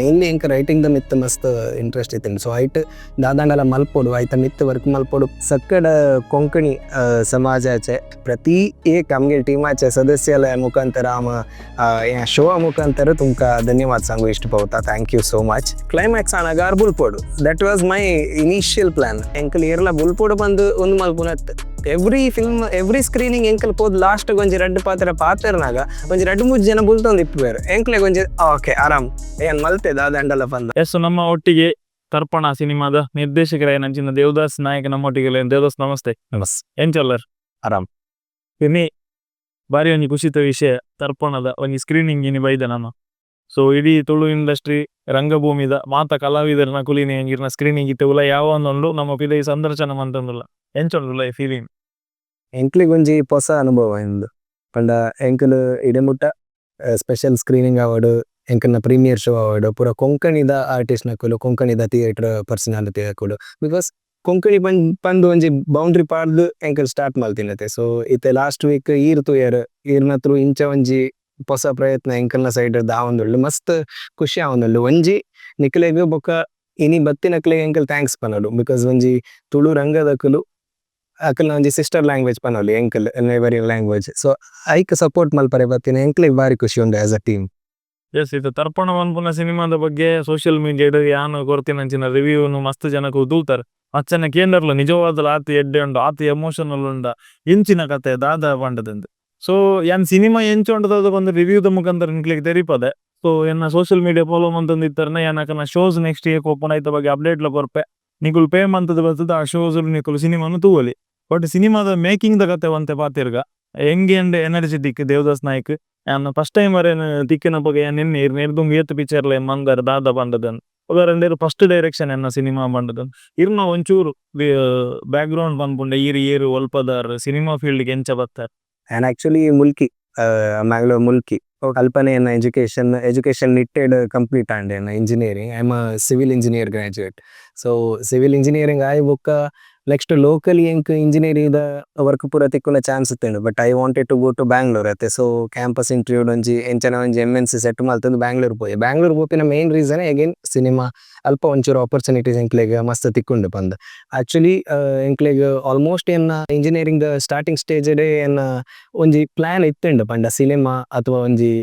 Mainly ಎಂಕ್ writing ದ ಮಿತ್ ಮಸ್ತ್ ಇಂಟ್ರೆಸ್ಟ್ ಇತ್ತೇನೆ. ಸೊ ಐಟ್ ದಾದಾಂಡಲ ಮಲ್ಪೊಡು ಐತ ಮಿತ್ ವರ್ಕ್ ಮಲ್ಪೊಡು ಸಕ್ಕಡ ಕೊಂಕಣಿ ಸಮಾಜಾಚೆ ಪ್ರತಿ ಕಮ್ಯುನಿಟಿ ಟೀಮಾಚೆ ಸದಸ್ಯಲ ಮುಖಾಂತರ ಶೋ ಮುಖಾಂತರ ತುಮಕ ಧನ್ಯವಾದ सांगू ಇಷ್ಟ ಪೌತಾ. Thank you so much. Climax ಆನಗಾರ್ ಬುಲ್ಪೊಡು that was my initial plan. ಎಂಕಲ್ ಏರ್ಲ ಬುಲ್ಪೊಡು ಬಂದು ಒಂದು ಮಲ್ಪುನತ್ ಎವ್ರಿ ಫಿಲ್ಮ್ ಎವ್ರಿ ಸ್ಕ್ರೀನಿಂಗ್ ಎಂಕಲ್ ಪೋದ್ ಲಾಸ್ಟ್ ಒಂಜಿ ರೆಡ್ ಪಾತ್ರನಾಗ ಒಂಜಿ 2-3 ಜನ ಬುಲ್ತೊಂದು ಇಪ್ಪುವೇರು ಎಂಕ್ಲೆ ಒಂಜಿ ಓಕೆ ಆರಾಮ್ ಏನ್ ಮಲ್ತೆ ದಾದಂಡಲ ಬಂದ. ಎಸ್ ನಮ್ಮ ಒಟ್ಟಿಗೆ ತರ್ಪಣ ಸಿನಿಮಾದ ನಿರ್ದೇಶಕರ ಏನಂಚಿನ ದೇವದಾಸ್ ನಾಯಕ್ ನಮ್ಮೊಟ್ಟಿಗೆ. ದೇವದಾಸ್ ನಮಸ್ತೆ. ಏನ್ ಚೊಲ್ಲರ್ ಆರಾಮ್ ಇನಿ ಬಾರಿ ಒಂಜಿ ಖುಷಿತ ವಿಷಯ ತರ್ಪಣದ ಒಂಜಿ ಸ್ಕ್ರೀನಿಂಗ್ ಇನಿ ಬೈದ ನಾನು. ಸೊ ಇಡೀ ತುಳು ಇಂಡಸ್ಟ್ರಿ ರಂಗಭೂಮಿದ ಮಾತ ಕಲಾವಿದರನ ಕುಲಿನಿ ಎಂಗಿರ್ನ ಸ್ಕ್ರೀನಿಂಗ್ ಇತ್ತೆ ಉಲ ಯಾವ ಒಂದೊಂದು ನಮ್ಮ ಪಿದೈ ಸಂದರ್ಶನ ಮಂತಂದುಲ್ಲ ಎಂಚೊಂದುಲ್ಲ ಫೀಲಿಂಗ್. ಎಂಕ್ಲಿಗ್ ಒಂಜಿ ಹೊಸ ಅನುಭವ ಇಂದು ಪಂಡ ಎಂಕಲ್ ಇಡೆಮುಟ್ಟ ಸ್ಪೆಷಲ್ ಸ್ಕ್ರೀನಿಂಗ್ ಅವಾರ್ಡ್ ಎಂಕಲ್ನ ಪ್ರೀಮಿಯರ್ ಶೋ ಅವಾರ್ಡ್ ಪೂರ ಕೊಂಕಣಿದ ಆರ್ಟಿಸ್ಟ್ ನಕುಲು ಕೊಂಕಣಿದ ಥಿಯೇಟರ್ ಪರ್ಸನಾಲಿಟಿ ಹಾಕುಡು. ಬಿಕಾಸ್ ಕೊಂಕಣಿ ಪಂದ್ ಒಂಜಿ ಬೌಂಡ್ರಿ ಪಾರ್ದು ಎಂಕಲ್ ಸ್ಟಾರ್ಟ್ ಮಲ್ತಿನತೆ. ಸೊ ಇತ್ತೆ ಲಾಸ್ಟ್ ವೀಕ್ ಈರ್ ತುಯರ್ ಈರ್ನ ತ್ರೂ ಇಂಚ ಒಂಜಿ ಹೊಸ ಪ್ರಯತ್ನ ಎಂಕಲ್ನ ಸೈಡ್ ದಾವೊಂದುಳ್ಳು ಮಸ್ತ್ ಖುಷಿ ಆವೊಂದುಳ್ಳು. ಒಂಜಿ ನಿಕ್ಲೆಗ್ ಬೊಕ್ಕ ಇನಿ ಬತ್ತಿನಕ್ಲೆಗ್ ಎಂಕಲ್ ಥ್ಯಾಂಕ್ಸ್ ಪನೊಡು. ಬಿಕಾಸ್ ಒಂಜಿ ತುಳು ರಂಗದಕುಲು ಅಕಲ್ನ ಒಂಜಿ ಸಿಸ್ಟರ್ ಲ್ಯಾಂಗ್ವೇಜ್ ಪನೊಲಿ ಎಂಕಲ್ ನೇಬರಿಂಗ್ ಲ್ಯಾಂಗ್ವೇಜ್. ಸೊ ಐಕ್ ಸಪೋರ್ಟ್ ಮಲ್ಪರೆ ಬತ್ತಿನ ಎಂಕ್ಲೆಗ್ ಬಾರಿ ಖುಷಿ ಉಂಡು ಆಸ್ ಅ ಟೀಮ್. ಎಸ್ ಇದು ತರ್ಪಣ ಪನ್ಪುನ ಸಿನಿಮಾದ ಬಗ್ಗೆ ಸೋಷಿಯಲ್ ಮೀಡಿಯಾಡ್ ಯಾನು ಕೊರ್ತಿನಂಚಿನ ರಿವ್ಯೂನು ಮಸ್ತ್ ಜನಕ್ಕೆ ಉದೂಲ್ತಾರೆ. ಅಚ್ಚನ ಕೇಂದ್ರಲು ನಿಜವಾದ ಆತಿ ಎಡ್ಡೆ ಉಂಡು ಆತಿ ಎಮೋಷನಲ್ ಉಂಡ ಇಂಚಿನ ಕತೆ ದಾದ ಪಂಡದಂದು. ಸೊ ಯಾನ್ ಸಿನಿಮಾ ಎಂಚು ಉಂಟದ ಒಂದು ರಿವ್ಯೂದ ಮುಖಾಂತರ ನಿಕ್ಲಿಗೆ ತೆರಿಪದೆ. ಸೊ ಎನ್ನ ಸೋಷಿಯಲ್ ಮೀಡಿಯಾ ಫಾಲೋ ಮಂತಂದಿತ್ತಾರನ ಏನಕನ ಶೋಸ್ ನೆಕ್ಸ್ಟ್ ಇಯರ್ ಓಪನ್ ಆಯ್ತ ಬಗ್ಗೆ ಅಪ್ಡೇಟ್ಲ ಕೊರ್ಪೆ ನಿಕುಲು ಪೇ ಮಂತದ ಬರ್ತದ ಆ ಶೋಸ್ ನಿಕುಲು ಸಿನಿಮಾನು ತೂವಲಿ. ಬಟ್ ಸಿನಿಮಾದ ಮೇಕಿಂಗ್ ದ ಕತೆ ಒಂತೆ ಪಾತಿರ್ಗ ಹೆಂಗೆ ಅಂಡ್ ಎನರ್ಜೆಟಿಕ್ ದೇವದಾಸ್ ನಾಯಕ್ ನಾನು ಫಸ್ಟ್ ಟೈಮ್ ಅರೇನು ತಿಕ್ಕಿನ ಬಗ್ಗೆ ನಿನ್ನೆ ನಿರ್ದುಂಗ್ ಏತ್ ಪಿಕ್ಚರ್ಲೆ ಮಂದರ್ ದಾದ ಬಂದದನ್ ಉದಾಹರಣೆ ಫಸ್ಟ್ ಡೈರೆಕ್ಷನ್ ಎನ್ನ ಸಿನಿಮಾ ಬಂದದನ್ ಇರ್ನ ಒಂಚೂರು ಬ್ಯಾಕ್ ಗ್ರೌಂಡ್ ಬಂದ್ಪುಂಡೆ ಈರು ಒಲ್ಪದಾರ್ ಸಿನಿಮಾ ಫೀಲ್ಡ್ಗೆ ಎಂಚ ಬರ್ತಾರೆ. ಆ್ಯಂಡ್ ಆ್ಯಕ್ಚುಲಿ ಮುಲ್ಕಿ ಮ್ಯಾಂಗ್ಳೂರ್ ಮುಲ್ಕಿ ಕಲ್ಪನೆ ಎನ್ನ ಎಜುಕೇಶನ್ ನಿಟ್ಟೆಡ್ ಕಂಪ್ಲೀಟ್ ಆಂಡ್ ಎನ್ನ engineering. I am a civil engineer graduate. So civil engineering ಆಯ್ ಬೊಕ್ಕ ನೆಕ್ಸ್ಟ್ ಲೋಕಲಿ ಎಂಕ್ ಇಂಜಿನಿಯರಿಂಗ್ ವರ್ಕ್ ಪೂರ ತಿಕ್ಕುನ ಚಾನ್ಸ್ ಇತ್ತೇನು. But I wanted to go to Bangalore ಅತ್ತೆ. ಸೊ ಕ್ಯಾಂಪಸ್ ಇಂಟರ್ವ್ಯೂ ಒಂಜಿ ಎಂಚನ ಒಂಜಿ MNC ಸೆಟ್ ಮಲ್ತಂದು ಬ್ಯಾಂಗ್ಳೂರ್ ಬ್ಯಾಂಗ್ಳೂರ್ ಪೋಪಿನ ಮೇನ್ ರೀಸನ್ ಅಗೇನ್ ಸಿನಿಮಾ ಅಲ್ಪ ಒಂಚೂರು ಆಪರ್ಚುನಿಟೀಸ್ ಎಂಕ್ಲೆಗ್ ಮಸ್ತ್ ತಿಕ್ಕೊಂಡು ಬಂದ. ಆಕ್ಚುಲಿ ಎಂಕ್ಲೆಗ್ ಆಲ್ಮೋಸ್ಟ್ ಎನ್ನ ಇಂಜಿನಿಯರಿಂಗ್ ಸ್ಟಾರ್ಟಿಂಗ್ ಸ್ಟೇಜ್ ಎನ್ನ ಒಂಜಿ ಪ್ಲಾನ್ ಇತ್ತುಂಡು ಪಂಡ ಸಿನಿಮಾ ಅಥವಾ ಒಂಜಿ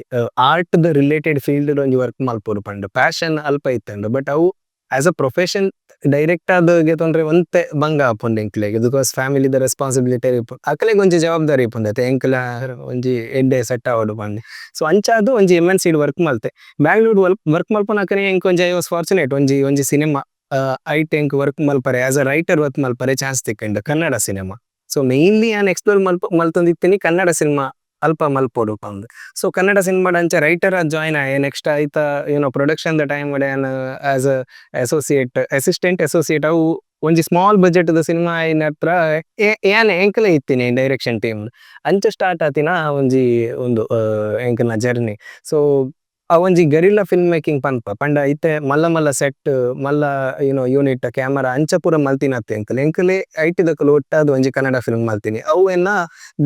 ಆರ್ಟ್ ದ ರಿಲೇಟೆಡ್ ಫೀಲ್ಡ್ ಒಂಜಿ ವರ್ಕ್ ಮಲ್ಪೊಡು ಪಂಡ ಪ್ಯಾಷನ್ ಅಲ್ಪ ಇತ್ತುಂಡು. ಬಟ್ ಅವು ಆಸ್ ಅ ಪ್ರೊಫೆಷನ್ ಡೈರೆಕ್ಟ್ ಆದಗೆ ತೊಂದ್ರೆ ಒಂತೆ ಭಂಗ ಆಪುಂಡು ಎಂಕ್ಲೆಗ್. ಬಿಕಾಸ್ ಫ್ಯಾಮಿಲಿದ ರೆಸ್ಪಾನ್ಸಿಬಿಲಿಟಿ ಅಕಲೆಗ್ ಒಂಜಿ ಜವಾಬ್ದಾರಿ ಇಪ್ಪುಂಡತೆ ಎಂಕ್ಲ ಒಂಜಿ ಎಡ್ಡೆ ಸೆಟ್ ಆವಡು ಪಂಡೆ. ಸೊ ಅಂಚಾದು ಒಂಜಿ MNC ವರ್ಕ್ ಮಲ್ತೆ ಬ್ಯಾಂಗ್ಳೂರ್ ವರ್ಕ್ ಮಲ್ಪನಕನೆ ಎಂಕ್ ಒಂಜಿ ಐ ವಾಸ್ ಫಾರ್ಚುನೇಟ್ ಒಂಜಿ ಸಿನಿಮಾ ಐಟ್ ಎಂಕ್ ವರ್ಕ್ ಮಲ್ಪರೆ ಆಸ್ ಅ ರೈಟರ್ ವರ್ಕ್ ಮಲ್ಪರೆ ಚಾನ್ಸ್ ತಿಕ್ಕಂಡು ಕನ್ನಡ ಸಿನಿಮಾ. ಸೊ ಮೇನ್ಲಿ ನಾನು ಎಕ್ಸ್ಪ್ಲೋರ್ ಮಲ್ತೊಂದಿತ್ತೀನಿ ಕನ್ನಡ ಸಿನಿಮಾ ಅಲ್ಪ ಮಲ್ಪೊಡು ಪಂದ್. ಸೊ ಕನ್ನಡ ಸಿನಿಮಾಡ್ ಅಂಚ ರೈಟರ್ ಜಾಯ್ನ್ ಆಯೆ ನೆಕ್ಸ್ಟ್ ಆಯ್ತ ಪ್ರೊಡಕ್ಷನ್ ದ ಟೈಮ್ ಆಸ್ ಅಸಿಸ್ಟೆಂಟ್ ಅಸೋಸಿಯೇಟ್ ಅವು ಒಂಜಿ ಸ್ಮಾಲ್ ಬಜೆಟ್ ದ ಸಿನಿಮಾ ಆಯ್ನ ಹತ್ರ ಏನ್ ಎಂಕಲೆ ಇತ್ತೀನಿ ಡೈರೆಕ್ಷನ್ ಟೀಮ್ ಅಂಚ ಸ್ಟಾರ್ಟ್ ಆತಿನ ಒಂದು ಎಂಕಲ್ನ ಜರ್ನಿ. ಸೊ ಆ ಒಂಜಿ ಗರಿಲ್ಲಾ ಫಿಲ್ಮ್ ಮೇಕಿಂಗ್ ಪಂಡ ಇತ್ತೆ ಮಲ್ಲ ಸೆಟ್ ಮಲ್ಲ ಯೂನಿಟ್ ಕ್ಯಾಮರಾ ಅಂಚ ಪೂರ ಮಲ್ತಿನತ್ತೆ ಎಂಕಲೆ ಐಟಿದಕಲು ಒಟ್ಟಾದ ಒಂಜಿ ಕನ್ನಡ ಫಿಲ್ಮ್ ಮಲ್ತೀನಿ. ಅವು ಎನ್ನ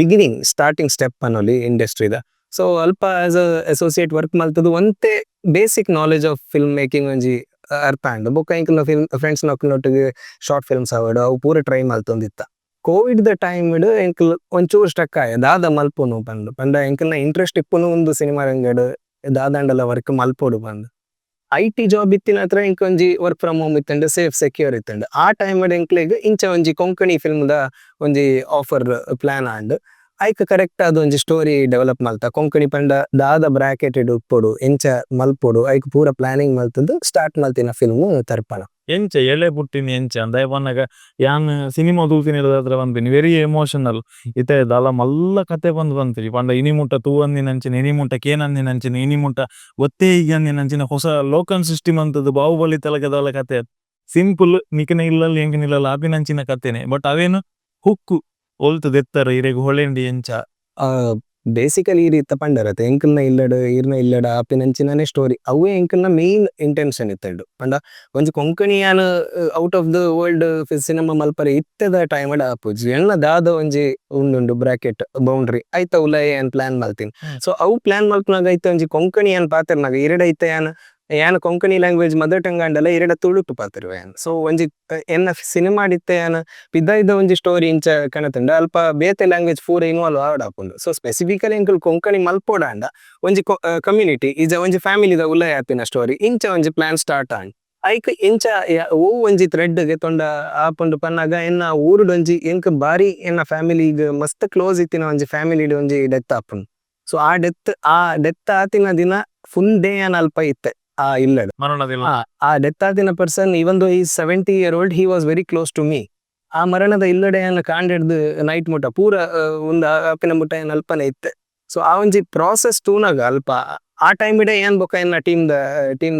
ಬಿಗಿನಿಂಗ್ ಸ್ಟಾರ್ಟಿಂಗ್ ಸ್ಟೆಪ್ ಅನ್ನೋಲಿ ಇಂಡಸ್ಟ್ರಿದ. ಸೊ ಅಲ್ಪ ಆಸ್ ಅ ಅಸೋಸಿಯೇಟ್ ವರ್ಕ್ ಮಲ್ತದು ಒಂತೆ basic knowledge of film making ಒಂಜಿ ಅರ್ಥ ಆಂಡ್ ಬೊಕ್ಕ ಎಂಕಲ್ನ ಫ್ರೆಂಡ್ಸ್ ನೊಟ್ಟಿಗೆ ಶಾರ್ಟ್ ಫಿಲ್ಮ್ಸ್ ಆವಡು ಅವು ಪೂರ ಟ್ರೈ ಮಲ್ತೊಂದಿತ್ತ. ಕೋವಿಡ್ ದ ಟೈಮ್ ಎಂಕಲ್ ಒಂಚೂರು ಸ್ಟಕ್ ಆಯ ದಾದ ಮಲ್ಪುನು ಪಂಡ ಎಂಕಲ್ನ ಇಂಟ್ರೆಸ್ಟ್ ಇಪ್ಪುನು ಒಂದು ಸಿನಿಮಾ ರಂಗಡ್ ದಾದಾಂಡಲ ವರ್ಕ್ ಮಲ್ಪೊಡು ಬಂದು IT ಜಾಬ್ ಇತ್ತಿನ ಹತ್ರ ಇಂಕ ಒಂಜಿ ವರ್ಕ್ ಫ್ರಮ್ ಹೋಮ್ ಇತ್ತಂಡು ಸೇಫ್ ಸೆಕ್ಯೂರ್ ಇತ್ತಂಡು. ಆ ಟೈಮ್ ಎಂಕ್ಲೆಗ್ ಇಂಚ ಒಂಜಿ ಕೊಂಕಣಿ ಫಿಲ್ಮ್ದ ಒಂಜಿ ಆಫರ್ ಪ್ಲಾನ್ ಆಂಡ್ ಐಕ್ ಕರೆಕ್ಟ್ ಆದ ಒಂಜಿ ಸ್ಟೋರಿ ಡೆವಲಪ್ ಮಲ್ತ ಕೊಂಕಣಿ ಪಂಡ ದಾದ ಬ್ರಾಕೆಟೆಡ್ ಉಪ್ಪೊಡು ಎಂಚ ಮಲ್ಪೊಡು ಐಕ್ ಪೂರ ಪ್ಲಾನಿಂಗ್ ಮಲ್ತದ್ದು ಸ್ಟಾರ್ಟ್ ಮಲ್ತಿನ ಫಿಲ್ಮ್ ತರ್ಪಣ. ಎಂಚ ಎಳೆ ಪುಟ್ಟಿನಿ ಎಂಚ ಅಂದ ಪನ್ನಗ ಯಾನ್ ಸಿನಿಮಾ ತೂತಿನಿರದ್ರ ಬಂದಿನಿ ವೆರಿ ಎಮೋಷನಲ್ ಇತ್ತೆ ದಾಲ ಮಲ್ಲ ಕತೆ ಬಂತಿರಿ ಪಂಡ ಇನಿಮುಟ್ಟ ತೂವಂದಿನಂಚಿನ ಇನಿಮುಟ್ಟ ಕೇನಂದಿನಂಚಿನ ಇನಿಮುಟ್ಟ ಒತ್ತೇ ಈಗಂದಿನಂಚಿನ ಹೊಸ ಲೋಕನ್ ಸೃಷ್ಟಿ ಮಂತದ್ದು ಬಾಹುಬಲಿ ತಲಗದವಲ ಕತೆ ಸಿಂಪಲ್ ನಿಕನ ಇಲ್ಲಲ್ಲಿ ಎಂಕನಿಲ್ಲ ಆಪಿನಂಚಿನ ಕತೆನೆ. ಬಟ್ ಅವೇನು ಹುಕ್ಕು ಒಲ್ತು ದೆತ್ತರ ಇರೆಗ್ ಹೊಳೆಂಡಿ ಎಂಚ ಬೇಸಿಕಲಿ ಈ ರೀತ ಪಂಡರತೆ ಎಂಕಲ್ನ ಈರ್ನ ಇಲ್ಲಡ ಆಪಿನಂಚಿನನೆ ಸ್ಟೋರಿ ಅವೇ ಎಂಕಲ್ನ ಮೇನ್ ಇಂಟೆನ್ಷನ್ ಇತ್ತಂಡು ಪಂಡ ಒಂಜಿ ಕೊಂಕಣಿಯಾನ out of the world cinema ಮಲ್ಪರೆ ಇತ್ತದ ಟೈಮ್ ಆಪುಜಿ ಎಣ್ಣ ದಾದ ಒಂಜಿ ಉಂಡುಂಡು ಬ್ರಾಕೆಟ್ ಬೌಂಡ್ರಿ ಐತ ಉಲಯ ಏನ್ ಪ್ಲಾನ್ ಮಲ್ತೀನಿ. ಸೊ ಅವು ಪ್ಲಾನ್ ಮಲ್ಪನಾಗ ಐತ ಒಂಜಿ ಕೊಂಕಣಿಯಾನ್ ಪಾತ್ರನಾಗ ಎರಡೈತ ಯಾನ್ ಯಾನ್ ಕೊಂಕಣಿ ಲ್ಯಾಂಗ್ವೇಜ್ ಮದರ್ ಟಂಗ್ ಅಂಡಲ ಇರೆಡ ತುಳುಟು ಪಾತೆರು ಯಾನ್ ಸೊ ಒಂಜಿ ಎನ್ನ ಸಿನಿಮಾ ಡಿತ್ತೆ ಯಾನ್ ಪಿದಾಯ್ದ ಒಂಜಿ ಸ್ಟೋರಿ ಇಂಚ ಕಣತಂಡ ಅಲ್ಪ ಬೇತೆ ಲ್ಯಾಂಗ್ವೇಜ್ ಪೂರ ಇನ್ವಾಲ್ವ್ ಆವಡಾಪುಂಡು ಸೊ ಸ್ಪೆಸಿಫಿಕಲಿ ಎಂಕುಲು ಕೊಂಕಣಿ ಮಲ್ಪೋಡಾಂಡ ಒಂಜಿ ಕಮ್ಯುನಿಟಿ ಇಜ ಒಂಜಿ ಫ್ಯಾಮಿಲಿದ ಉಲಯ ಆಪಿನ ಸ್ಟೋರಿ ಇಂಚ ಒಂಜಿ ಪ್ಲಾನ್ ಸ್ಟಾರ್ಟ್ ಆಂಡ್ ಐಕ್ ಇಂಚ ಓ ಒಂಜಿ ಥ್ರೆಡ್ ಗೆ ತೊಂಡ ಆಪುಂಡು ಪನ್ನಗ ಎನ್ನ ಊರುಡ್ ಒಂಜಿ ಎಂಕ್ ಬಾರಿ ಎನ್ನ ಫ್ಯಾಮಿಲಿಗ್ ಮಸ್ತ್ ಕ್ಲೋಸ್ ಇತ್ತಿನ ಒಂಜಿ ಫ್ಯಾಮಿಲಿಡ್ ಒಂಜಿ ಡೆತ್ ಆಪುಂಡು ಸೊ ಆ ಡೆತ್ ಆತಿನ ದಿನ ಫುಲ್ ಡೇ ಯಾನ್ ಅಲ್ಪ ಇತ್ತೆ ಆ ಇಲ್ಲಡ್ ಮರಣದಿಲ್ಲ. ಆ ಡೆತ್ ಆದಿನ ಪರ್ಸನ್ ಇವನ್ ದೋ ಈ 70 year old he was very close to me. ಆ ಮರಣದ ಇಲ್ಲಡೆ ಏನ್ ಕಾಂಡೆಡ್ದು ನೈಟ್ ಮುಟ ಪೂರ ಒಂದು ಆಪಿನ ಮುಟ ಏನ್ ಅಲ್ಪನೆ ಇತ್ತೆ ಸೊ ಆ ಒಂಜಿ ಪ್ರಾಸೆಸ್ ತೂನಗ ಅಲ್ಪ ಆ ಟೈಮ್ ಇಡೆ ಏನ್ ಬೊಕ ಎನ್ನ ಟೀಮ್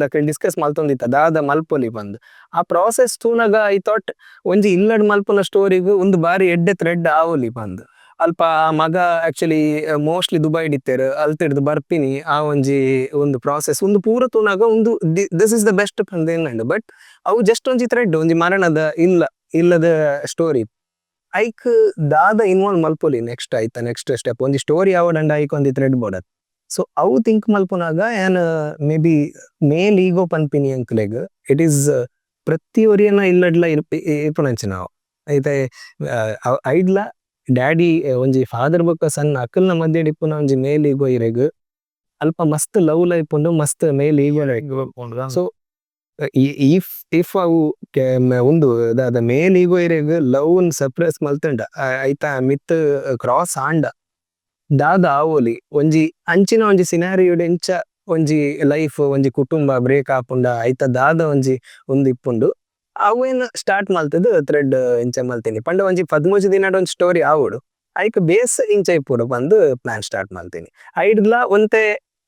ದ ಡಿಸ್ಕಸ್ ಮಲ್ತೊಂದಿತ್ತ ದಾದ ಮಲ್ಪೊಲಿ ಬಂದು ಆ ಪ್ರಾಸೆಸ್ ತೂನಗ ಐ ಥಾಟ್ ಒಂಜಿ ಇಲ್ಲಡ್ ಮಲ್ಪುನ ಸ್ಟೋರಿಗ್ ಒಂದು ಬಾರಿ ಎಡ್ಡೆ ಥ್ರೆಡ್ ಆವೊಲಿ ಬಂದು ಅಲ್ಪ ಆ ಮಗ ಆಕ್ಚುಲಿ ಮೋಸ್ಟ್ಲಿ ದುಬೈ ಡಿತ್ತೇರ್ ಅಲ್ತಿಡ್ದು ಬರ್ಪಿನಿ ಆ ಒಂಜಿ ಒಂದು ಪ್ರಾಸೆಸ್ ಒಂದು ಪೂರ ತೂನಾಗ ಒಂದು ದಿಸ್ ಇಸ್ ದ ಬೆಸ್ಟ್ ಪಂದ್ ಎನ್ನಂಡು ಬಟ್ ಅವು ಜಸ್ಟ್ ಒಂಜಿ ಥ್ರೆಡ್ ಒಂಜಿ ಮರಣದ ಇಲ್ಲದ ಸ್ಟೋರಿ ಐಕ್ ದಾದ ಇನ್ವಾಲ್ವ್ ಮಲ್ಪೊಲಿ ನೆಕ್ಸ್ಟ್ ಸ್ಟೆಪ್ ಒಂಜಿ ಸ್ಟೋರಿ ಆವಡಂಡ ಐಕ್ ಒಂಜಿ ಥ್ರೆಡ್ ಬೋಡತ್ ಸೊ ಅವು ಥಿಂಕ್ ಮಲ್ಪುನಾಗ ಏನ್ ಮೇ ಬಿ ಮೇಲ್ ಈಗೋ ಪನ್ಪಿನಿ ಅಂಕ್ಲೆಗ್ ಇಟ್ ಈಸ್ ಪ್ರತಿ ಒರಿಯನ ಇಲ್ಲಡ್ಲ ಇರ್ಪುನಂಚಿ ನಾವು ಐತೆ ಐಡ್ಲ ಡ್ಯಾಡಿ ಒಂಜಿ ಫಾದರ್ ಬೊಕ್ಕ ಸಣ್ಣ ಅಕ್ಕಲ್ನ ಮಧ್ಯೆ ಡಿಪ್ಪುನ ಒಂಜಿ ಮೇಲ್ ಈಗೋ ಇರೆಗ್ ಅಲ್ಪ ಮಸ್ತ್ ಲವ್ ಲೈಪುಂಡು ಮಸ್ತ್ ಮೇಲ್ ಈಗೋ ಸೊ ಇಫ್ ಅವು ಉಂದು ದಾದ ಮೇಲ್ ಈಗೋ ಇರೆಗ್ ಲವ್ ಸಪ್ರೆಸ್ ಮಲ್ತಂಡ ಐತ ಮಿತ್ ಕ್ರಾಸ್ ಆಂಡ ದಾದ ಆವೋಲಿ ಒಂಜಿ ಅಂಚಿನ ಒಂಜಿ ಸಿನಾರಿಯೋಡ್ ಎಂಚ ಒಂಜಿ ಲೈಫ್ ಒಂಜಿ ಕುಟುಂಬ ಬ್ರೇಕ್ ಆಪುಂಡ ಐತ ದಾದ ಒಂಜಿ ಉಂದು ಇಪ್ಪುಂಡು ಅವೇನ್ ಸ್ಟಾರ್ಟ್ ಮಲ್ತದ್ ಥ್ರೆಡ್ ಇಂಚ ಮಲ್ತೀನಿ ಪಂಡ ಒಂಜಿ 13 ದಿನದ ಒಂಜಿ ಸ್ಟೋರಿ ಆವೋಡು ಐಕ್ ಬೇಸ್ ಇಂಚ ಇಪ್ಪುಡು ಬಂದು ಪ್ಲಾನ್ ಸ್ಟಾರ್ಟ್ ಮಲ್ತೀನಿ ಐಡ್ಲ ಒಂತೆ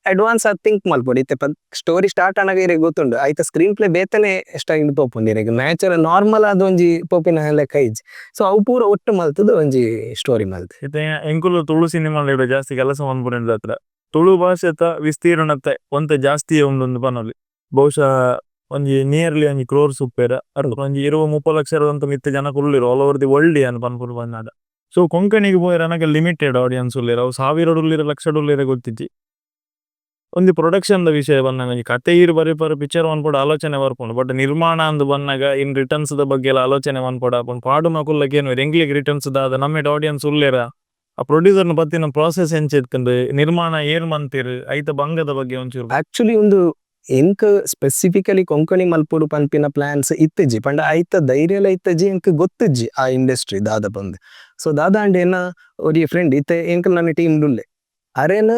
ಅಡ್ವಾನ್ಸ್ ಆದ್ ಥಿಂಕ್ ಮಲ್ಪೊಡು ಇತ್ತೆ ಸ್ಟೋರಿ ಸ್ಟಾರ್ಟ್ ಆನಾಗ ಇರೆಗ್ ಗೊತ್ತುಂಡು ಐತ ಸ್ಕ್ರೀನ್ ಪ್ಲೇ ಬೇತನೆ ಸ್ಟೈಲ್ ಪೋಪುಂಡು ಇರೆಗ್ ನ್ಯಾಚುರಲ್ ನಾರ್ಮಲ್ ಆದ ಒಂಜಿ ಪೋಪಿನ ಲೆಕ್ಕ ಇಜ್ಜಿ ಸೊ ಅವು ಪೂರ ಒಟ್ಟು ಮಲ್ತದ ಒಂಜಿ ಸ್ಟೋರಿ ಮಲ್ತ್ ಇತ್ತೆ ಎಂಕುಲು ತುಳು ಸಿನಿಮಾ ಜಾಸ್ತಿ ಕೆಲಸ ಮನ್ಪುನೆಂಡ್ ಹತ್ರ ತುಳು ಭಾಷೆತ ವಿಸ್ತೀರ್ಣತೆ ಒಂತೆ ಜಾಸ್ತಿ ಉಂಡು ಪನೊಲಿ ಬಹುಶಃ ಒಂಜಿ ನಿಯರ್ಲಿ ಒಂಜಿ ಕ್ರೋರ್ಸ್ ಉಪ್ಪೇರ ಒಂಜಿ 20-30 ಲಕ್ಷದಂತ ಮಿತ್ತ ಜನ ಕುಳ್ಳಿರು ಆಲ್ ಓವರ್ ದಿ ವರ್ಲ್ಡ್ ಏನ್ ಪನ್ಪುರು ಬಂದಾದ ಸೊ ಕೊಂಕಣಿಗೆ ಪೋಯರ ನನಗೆ ಲಿಮಿಟೆಡ್ ಆಡಿಯನ್ಸ್ ಉಳ್ಳಿರ ಅವು 1000 ಲಕ್ಷ ಗೊತ್ತಿಜ್ಜಿ ಒಂಜಿ ಪ್ರೊಡಕ್ಷನ್ ದ ವಿಷಯ ಬಂದಾಗ ಈ ಕತೆ ಬರೀ ಪಿಕ್ಚರ್ ಮನ್ಪೋಡು ಆಲೋಚನೆ ಬರ್ಪುಂಡು ಬಟ್ ನಿರ್ಮಾಣ ಅಂದ್ ಬಂದಾಗ ಇನ್ ರಿಟರ್ನ್ಸ್ ದ ಬಗ್ಗೆ ಎಲ್ಲ ಆಲೋಚನೆ ಮನ್ಪೋಡು ಆಪುಂಡು ಪಾಡು ಮಕ್ಕಳಿಗೆ ಏನು ಎಂಗ್ಲಿಗೆ ರಿಟರ್ನ್ಸ್ ದಾದ ನಮ್ಮೆಡ್ ಆಡಿಯನ್ಸ್ ಉಳ್ಳೇರ ಆ ಪ್ರೊಡ್ಯೂಸರ್ನ ಪತ್ತಿನ ಪ್ರಾಸೆಸ್ ಎಂಚ ಇತ್ಕಂಡು ನಿರ್ಮಾಣ ಏನ್ ಮಂತಿರು ಐತ ಬಂಗದ ಬಗ್ಗೆ ಒಂಚೂರು ಆಕ್ಚುಲಿ ಒಂದು ಎಂಕ್ ಸ್ಪೆಸಿಫಿಕಲಿ ಕೊಂಕಣಿ ಮಲ್ಪುಡು ಪನ್ಪಿನ ಪ್ಲಾನ್ಸ್ ಇತ್ತಿಜ್ಜಿ ಪಂಡ ಐತ ಧೈರ್ಯಲ ಇತ್ತಜ್ಜಿ ಎಂಕ್ ಗೊತ್ತಿಜ್ಜಿ ಆ ಇಂಡಸ್ಟ್ರಿ ದಾದ ಬಂದ್ ಸೊ ದಾದ ಅಂಡ್ ಏನ ಒರಿ ಫ್ರೆಂಡ್ ಇತ್ತೆ ಎಂಕ್ ನನ್ನ ಟೀಮ್ ಡುಲ್ಲೆ ಅರೇನ್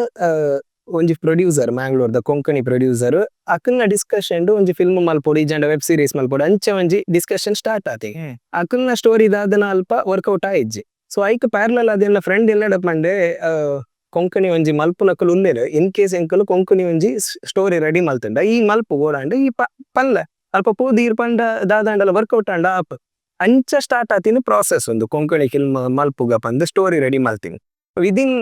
ಒಂಜಿ producer Mangalore the Konkani producer ಅಕಲ್ನ ಡಿಸ್ಕಷನ್ ಒಂಜಿ ಫಿಲ್ಮ್ ಮಲ್ಪೊಡು ಇಜಂಡ ವೆಬ್ ಸೀರೀಸ್ ಮಲ್ಪೊಡು ಅಂಚೆ ಒಂಜಿ ಡಿಸ್ಕಷನ್ ಸ್ಟಾರ್ಟ್ ಆತಿ ಅಕಲ್ನ ಸ್ಟೋರಿ ದಾದನ ಅಲ್ಪ ವರ್ಕೌಟ್ ಆಯಿಜ್ಜಿ ಸೊ ಐಕ್ ಪ್ಯಾರಲಲ್ ಅದೆಲ್ಲ ಫ್ರೆಂಡ್ ಎಲ್ಲಡ ಪಂಡೆ ಕೊಂಕಣಿ ಒಂಜಿ ಮಲ್ಪುನಕಲ್ ಉಲ್ಲೆರ್ ಇನ್ ಕೇಸ್ ಎಂಕಲ್ ಕೊಂಕಣಿ ಒಂಜಿ ಸ್ಟೋರಿ ರೆಡಿ ಮಲ್ತಂಡ ಈ ಮಲ್ಪು ಓಡಾಂಡ್ ಈ ಪನ್ಲೆ ಅಲ್ಪ ಪೋದೀರ್ ಪಂಡ ದಾದಾಂಡಲ ವರ್ಕೌಟ್ ಆಂಡ ಆಪ್ ಅಂಚ ಸ್ಟಾರ್ಟ್ ಆತಿನ ಪ್ರಾಸೆಸ್ ಒಂದು ಕೊಂಕಣಿ ಫಿಲ್ಮ್ ಮಲ್ಪುಗ ಪಂದ್ ಸ್ಟೋರಿ ರೆಡಿ ಮಲ್ತೀನಿ ವಿದಿನ್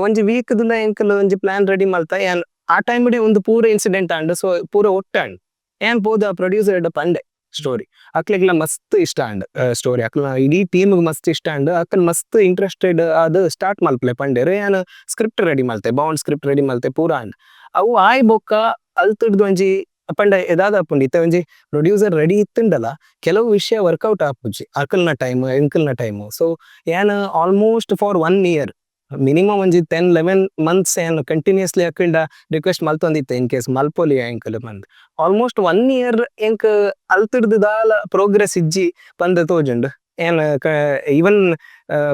ಒಂಜಿ ವೀಕ್ ದುಲ ಎಂಕಲ್ ಒಂಜಿ ಪ್ಲಾನ್ ರೆಡಿ ಮಲ್ತ ಏನ್ ಆ ಟೈಮ್ ಒಂದು ಪೂರ ಇನ್ಸಿಡೆಂಟ್ ಆಂಡ್ ಸೊ ಪೂರ ಒಟ್ಟಾಂಡ್ ಏನ್ ಪೋದ ಪ್ರೊಡ್ಯೂಸರ್ ಪಂಡೆ ಸ್ಟೋರಿ ಅಕ್ಲೆಗ್ಲ ಮಸ್ತ್ ಇಷ್ಟ ಅಂಡ್ ಸ್ಟೋರಿ ಅಕ್ಲ ಇಡೀ ಟೀಮ್ ಮಸ್ತ್ ಇಷ್ಟ ಅಂಡ್ ಅಕ್ಕಲ್ ಮಸ್ತ್ ಇಂಟ್ರೆಸ್ಟೆಡ್ ಅದು ಸ್ಟಾರ್ಟ್ ಮಲ್ಪಲೆ ಪಂಡೆರ್ ಏನ್ ಸ್ಕ್ರಿಪ್ಟ್ ರೆಡಿ ಮಲ್ತೆ ಬೌಂಡ್ ಸ್ಕ್ರಿಪ್ಟ್ ರೆಡಿ ಮಲ್ತೆ ಪೂರ ಅಂಡ್ ಅವು ಆಯ್ ಬೊಕ್ಕ ಅಲ್ತಿಡ್ದು ಒಂಜಿ ಪಂಡ ಎದಾದ ಆಪುಂಡು ಇತ್ತೆ ಒಂಜಿ ಪ್ರೊಡ್ಯೂಸರ್ ರೆಡಿ ಇತ್ತುಂಡಲ ಕೆಲವು ವಿಷಯ ವರ್ಕೌಟ್ ಆಪುಜಿ ಅಕಲ್ನ ಟೈಮ್ ಎಂಕಲ್ನ ಟೈಮ್ ಸೊ ಏನ್ ಆಲ್ಮೋಸ್ಟ್ ಫಾರ್ 1 year ಮಿನಿಮಮ್ ಒಂಜಿ 10-11 months ಏನ್ ಕಂಟಿನ್ಯೂಸ್ಲಿ ಅಕ್ಕಲ್ಡ ರಿಕ್ವೆಸ್ಟ್ ಮಲ್ತೊಂದಿತ್ತೆ ಇನ್ ಕೇಸ್ ಮಲ್ಪೊಲಿ ಎಂಕಲ್ ಬಂದ್ ಆಲ್ಮೋಸ್ಟ್ 1 year ಎಂಕ್ ಅಲ್ತಿಡ್ದು ದಾಲ ಪ್ರೋಗ್ರೆಸ್ ಇಜ್ಜಿ ಪಂದ್ ತೋಜುಂಡು ಏನ್ ಇವನ್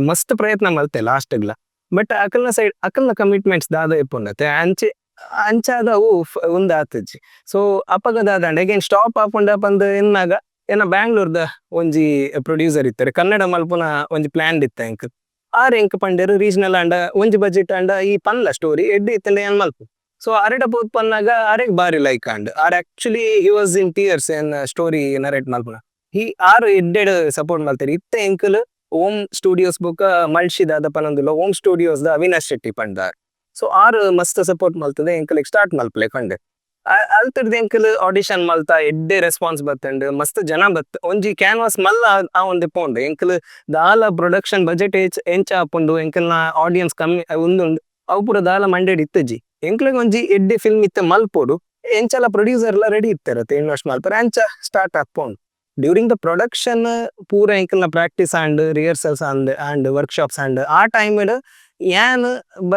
ಮಸ್ತ್ ಪ್ರಯತ್ನ ಮಲ್ತೆ ಲಾಸ್ಟ್ಗ್ಲ ಬಟ್ ಅಕಲ್ನ ಸೈಡ್ ಅಕಲ್ನ ಕಮಿಟ್ಮೆಂಟ್ಸ್ ದಾದ ಇಪ್ಪುಂಡತೆ ಅಂಚಾದ ಅವು ಉಂದ್ ಆತಜ್ಜಿ ಸೊ ಅಪಗ ದಾದಂಡ ಅಗೇನ್ ಸ್ಟಾಪ್ ಆಪುಂಡ ಪಂದ್ ಎನ್ನಾಗ ಏನ ಬ್ಯಾಂಗ್ಳೂರ್ದ ಒಂಜಿ ಪ್ರೊಡ್ಯೂಸರ್ ಇತ್ತಾರೆ ಕನ್ನಡ ಮಲ್ಪುನ ಒಂಜಿ ಪ್ಲಾನ್ ಇತ್ತ ಎಂಕ್ ಆರ್ ಎಂಕ್ ಪಂಡೆರ್ ರೀಜನಲ್ ಅಂಡ ಒಂಜಿ ಬಜೆಟ್ ಅಂಡ ಈ ಪನ್ಲ ಸ್ಟೋರಿ ಎಡ್ಡೆ ಇತ್ತಂಡ ಏನ್ ಮಲ್ಪು ಸೊ ಅರೆಡ ಪೋತ್ ಪನ್ನಾಗ ಅರೆಗ್ ಬಾರಿ ಲೈಕ್ ಅಂಡ್ ಆರ್ actually he was in tears ಏನ್ ಸ್ಟೋರಿ ನರೇಟ್ ಮಲ್ಪುನ ಆರ್ ಎಡ್ಡೆಡ್ ಸಪೋರ್ಟ್ ಮಲ್ತೇರಿ ಇತ್ತೆ ಎಂಕಲ್ ಓಮ್ ಸ್ಟುಡಿಯೋಸ್ ಬೊಕ ಮಲ್ಶಿ ದಾದ ಪನೊಂದುಲ್ಲ ಓಮ್ ಸ್ಟುಡಿಯೋಸ್ ದ ಅವಿನಾಶ್ ಶೆಟ್ಟಿ ಪಂಡಾರ್ ಸೊ ಆರ್ ಮಸ್ತ್ ಸಪೋರ್ಟ್ ಮಲ್ತದೆ ಎಂಕಲ್ಗೆ ಸ್ಟಾರ್ಟ್ ಮಲ್ಪಲೆ ಕಂಡೆ ಅಲ್ತಿಡ್ದು ಎಂಕಲ್ ಆಡಿಷನ್ ಮಲ್ತ ಎಡ್ಡೆ ರೆಸ್ಪಾನ್ಸ್ ಬತ್ತಂಡ್ ಮಸ್ತ್ ಜನ ಬತ್ ಒಂಜಿ ಕ್ಯಾನ್ವಾಸ್ ಮಲ್ಲ ಆ ಒಂದೆ ಪೋಂಡು ಎಂಕಲ್ ದಾಲ ಪ್ರೊಡಕ್ಷನ್ ಬಜೆಟ್ ಎಂಚ ಆಪುಂಡು ಎಂಕಲ್ನ ಆಡಿಯನ್ಸ್ ಕಮ್ಮಿ ಉಂದುಂಡು ಅವು ಪೂರ ದಾಲ ಮಂಡೆಡ್ ಇತ್ತಜ್ಜಿ ಎಂಕ್ಲೆಗ್ ಒಂಜಿ ಎಡ್ಡೆ ಫಿಲ್ಮ್ ಇತ್ತೆ ಮಲ್ಪೋಡು ಎಂಚಲ ಪ್ರೊಡ್ಯೂಸರ್ ರೆಡಿ ಇರ್ತಾರೆ ಇನ್ವೆಸ್ಟ್ ಮಾಡ್ತಾರೆ ಅಂಚ ಸ್ಟಾರ್ಟ್ ಆಪೋಂಡು ಡ್ಯೂರಿಂಗ್ ದ ಪ್ರೊಡಕ್ಷನ್ ಪೂರ ಎಂಕಲ್ನ practice and rehearsals and workshops and ಆ ಟೈಮ್ ಯಾನ್ ಬ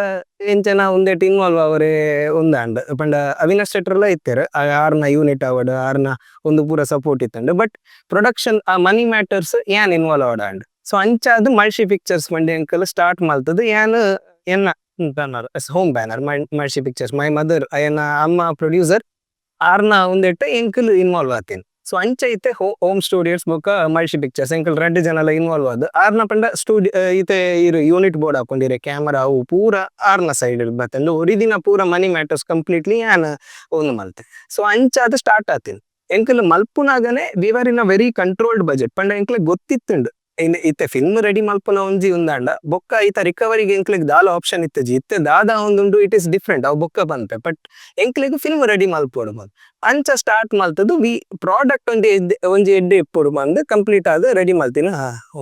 ಎಂಚನ ಉಂದೆಟ್ ಇನ್ವಾಲ್ವ್ ಅವರೇ ಉಂದಾಂಡ್ ಪಂಡ ಅವಿನಾಶ್ ಶೆಟ್ಟರ್ಲ ಇತ್ತೆರ್ ಆರ್ನ ಯೂನಿಟ್ ಅವಡ್ ಆರ್ನ ಒಂದು ಪೂರ ಸಪೋರ್ಟ್ ಇತ್ತಂಡ್ ಬಟ್ ಪ್ರೊಡಕ್ಷನ್ ಆ ಮನಿ ಮ್ಯಾಟರ್ಸ್ ಯಾನ್ ಇನ್ವಾಲ್ವ್ ಅವಡಾಂಡ್ ಸೊ ಅಂಚಾದ್ ಮಲ್ಶಿ ಪಿಕ್ಚರ್ಸ್ ಮಂಡಿ ಅಂಕಲ್ ಸ್ಟಾರ್ಟ್ ಮಲ್ತದ್ ಯಾನ್ ಎನ್ನ home banner Malshi pictures my mother ಅಯ್ಯನ ಅಮ್ಮ ಪ್ರೊಡ್ಯೂಸರ್ ಆರ್ನ ಉಂದೆಟ್ ಎಂಕಲ್ ಇನ್ವಾಲ್ವ್ ಆತೇನ್ ಸೊ ಅಂಚ ಐತೆ ಹೋಮ್ ಸ್ಟುಡಿಯೋಸ್ ಬೊಕ ಮಲ್ಶಿ ಪಿಕ್ಚರ್ಸ್ ಎಂಕಲ್ 2 ಜನಲ ಇನ್ವಾಲ್ವ್ ಆದ್ ಆರ್ನ ಪಂಡ ಈತೆ ಇರು ಯೂನಿಟ್ ಬೋರ್ಡ್ ಹಾಕೊಂಡಿರೆ ಕ್ಯಾಮರಾ ಅವು ಪೂರ ಆರ್ನ ಸೈಡ್ ಬತ್ತಂದು ಒರಿದಿನ ಪೂರ ಮನಿ ಮ್ಯಾಟರ್ಸ್ ಕಂಪ್ಲೀಟ್ಲಿ ಯಾನ್ ಒಂದು ಮಲ್ತೆ ಸೊ ಅಂಚ ಅದು ಸ್ಟಾರ್ಟ್ ಆತಿನ್ ಎಂಕಲ್ ಮಲ್ಪುನಾಗನೆ ವಿವರ್ in a very controlled budget ಪಂಡ ಎಂಕ್ಲೆ ಗೊತ್ತಿತ್ತುಂಡು ಇತ್ತೆ ಫಿಲ್ಮ್ ರೆಡಿ ಮಲ್ಪುನ ಒಂಜಿ ಉಂದಾಂಡ ಬೊಕ್ಕ ಈತ ರಿಕವರಿಗೆ ಎಂಕ್ಲೆಗ್ ದಾಲ ಆಪ್ಷನ್ ಇತ್ತಜಿ ಇತ್ತೆ ದಾದ ಒಂದುಂಡು ಇಟ್ ಇಸ್ ಡಿಫ್ರೆಂಟ್ ಅವು ಬೊಕ್ಕ ಬಂತೆ ಬಟ್ ಎಂಕ್ಲೆಗ್ ಫಿಲ್ಮ್ ರೆಡಿ ಮಲ್ಪೋಡು ಬಂದು ಅಂಚ ಸ್ಟಾರ್ಟ್ ಮಲ್ತದು ಪ್ರಾಡಕ್ಟ್ ಒಂಜಿ ಎಡ್ಡೆ ಇಪ್ಪೊಡು ಬಂದು ಕಂಪ್ಲೀಟ್ ಆದ ರೆಡಿ ಮಲ್ತಿನ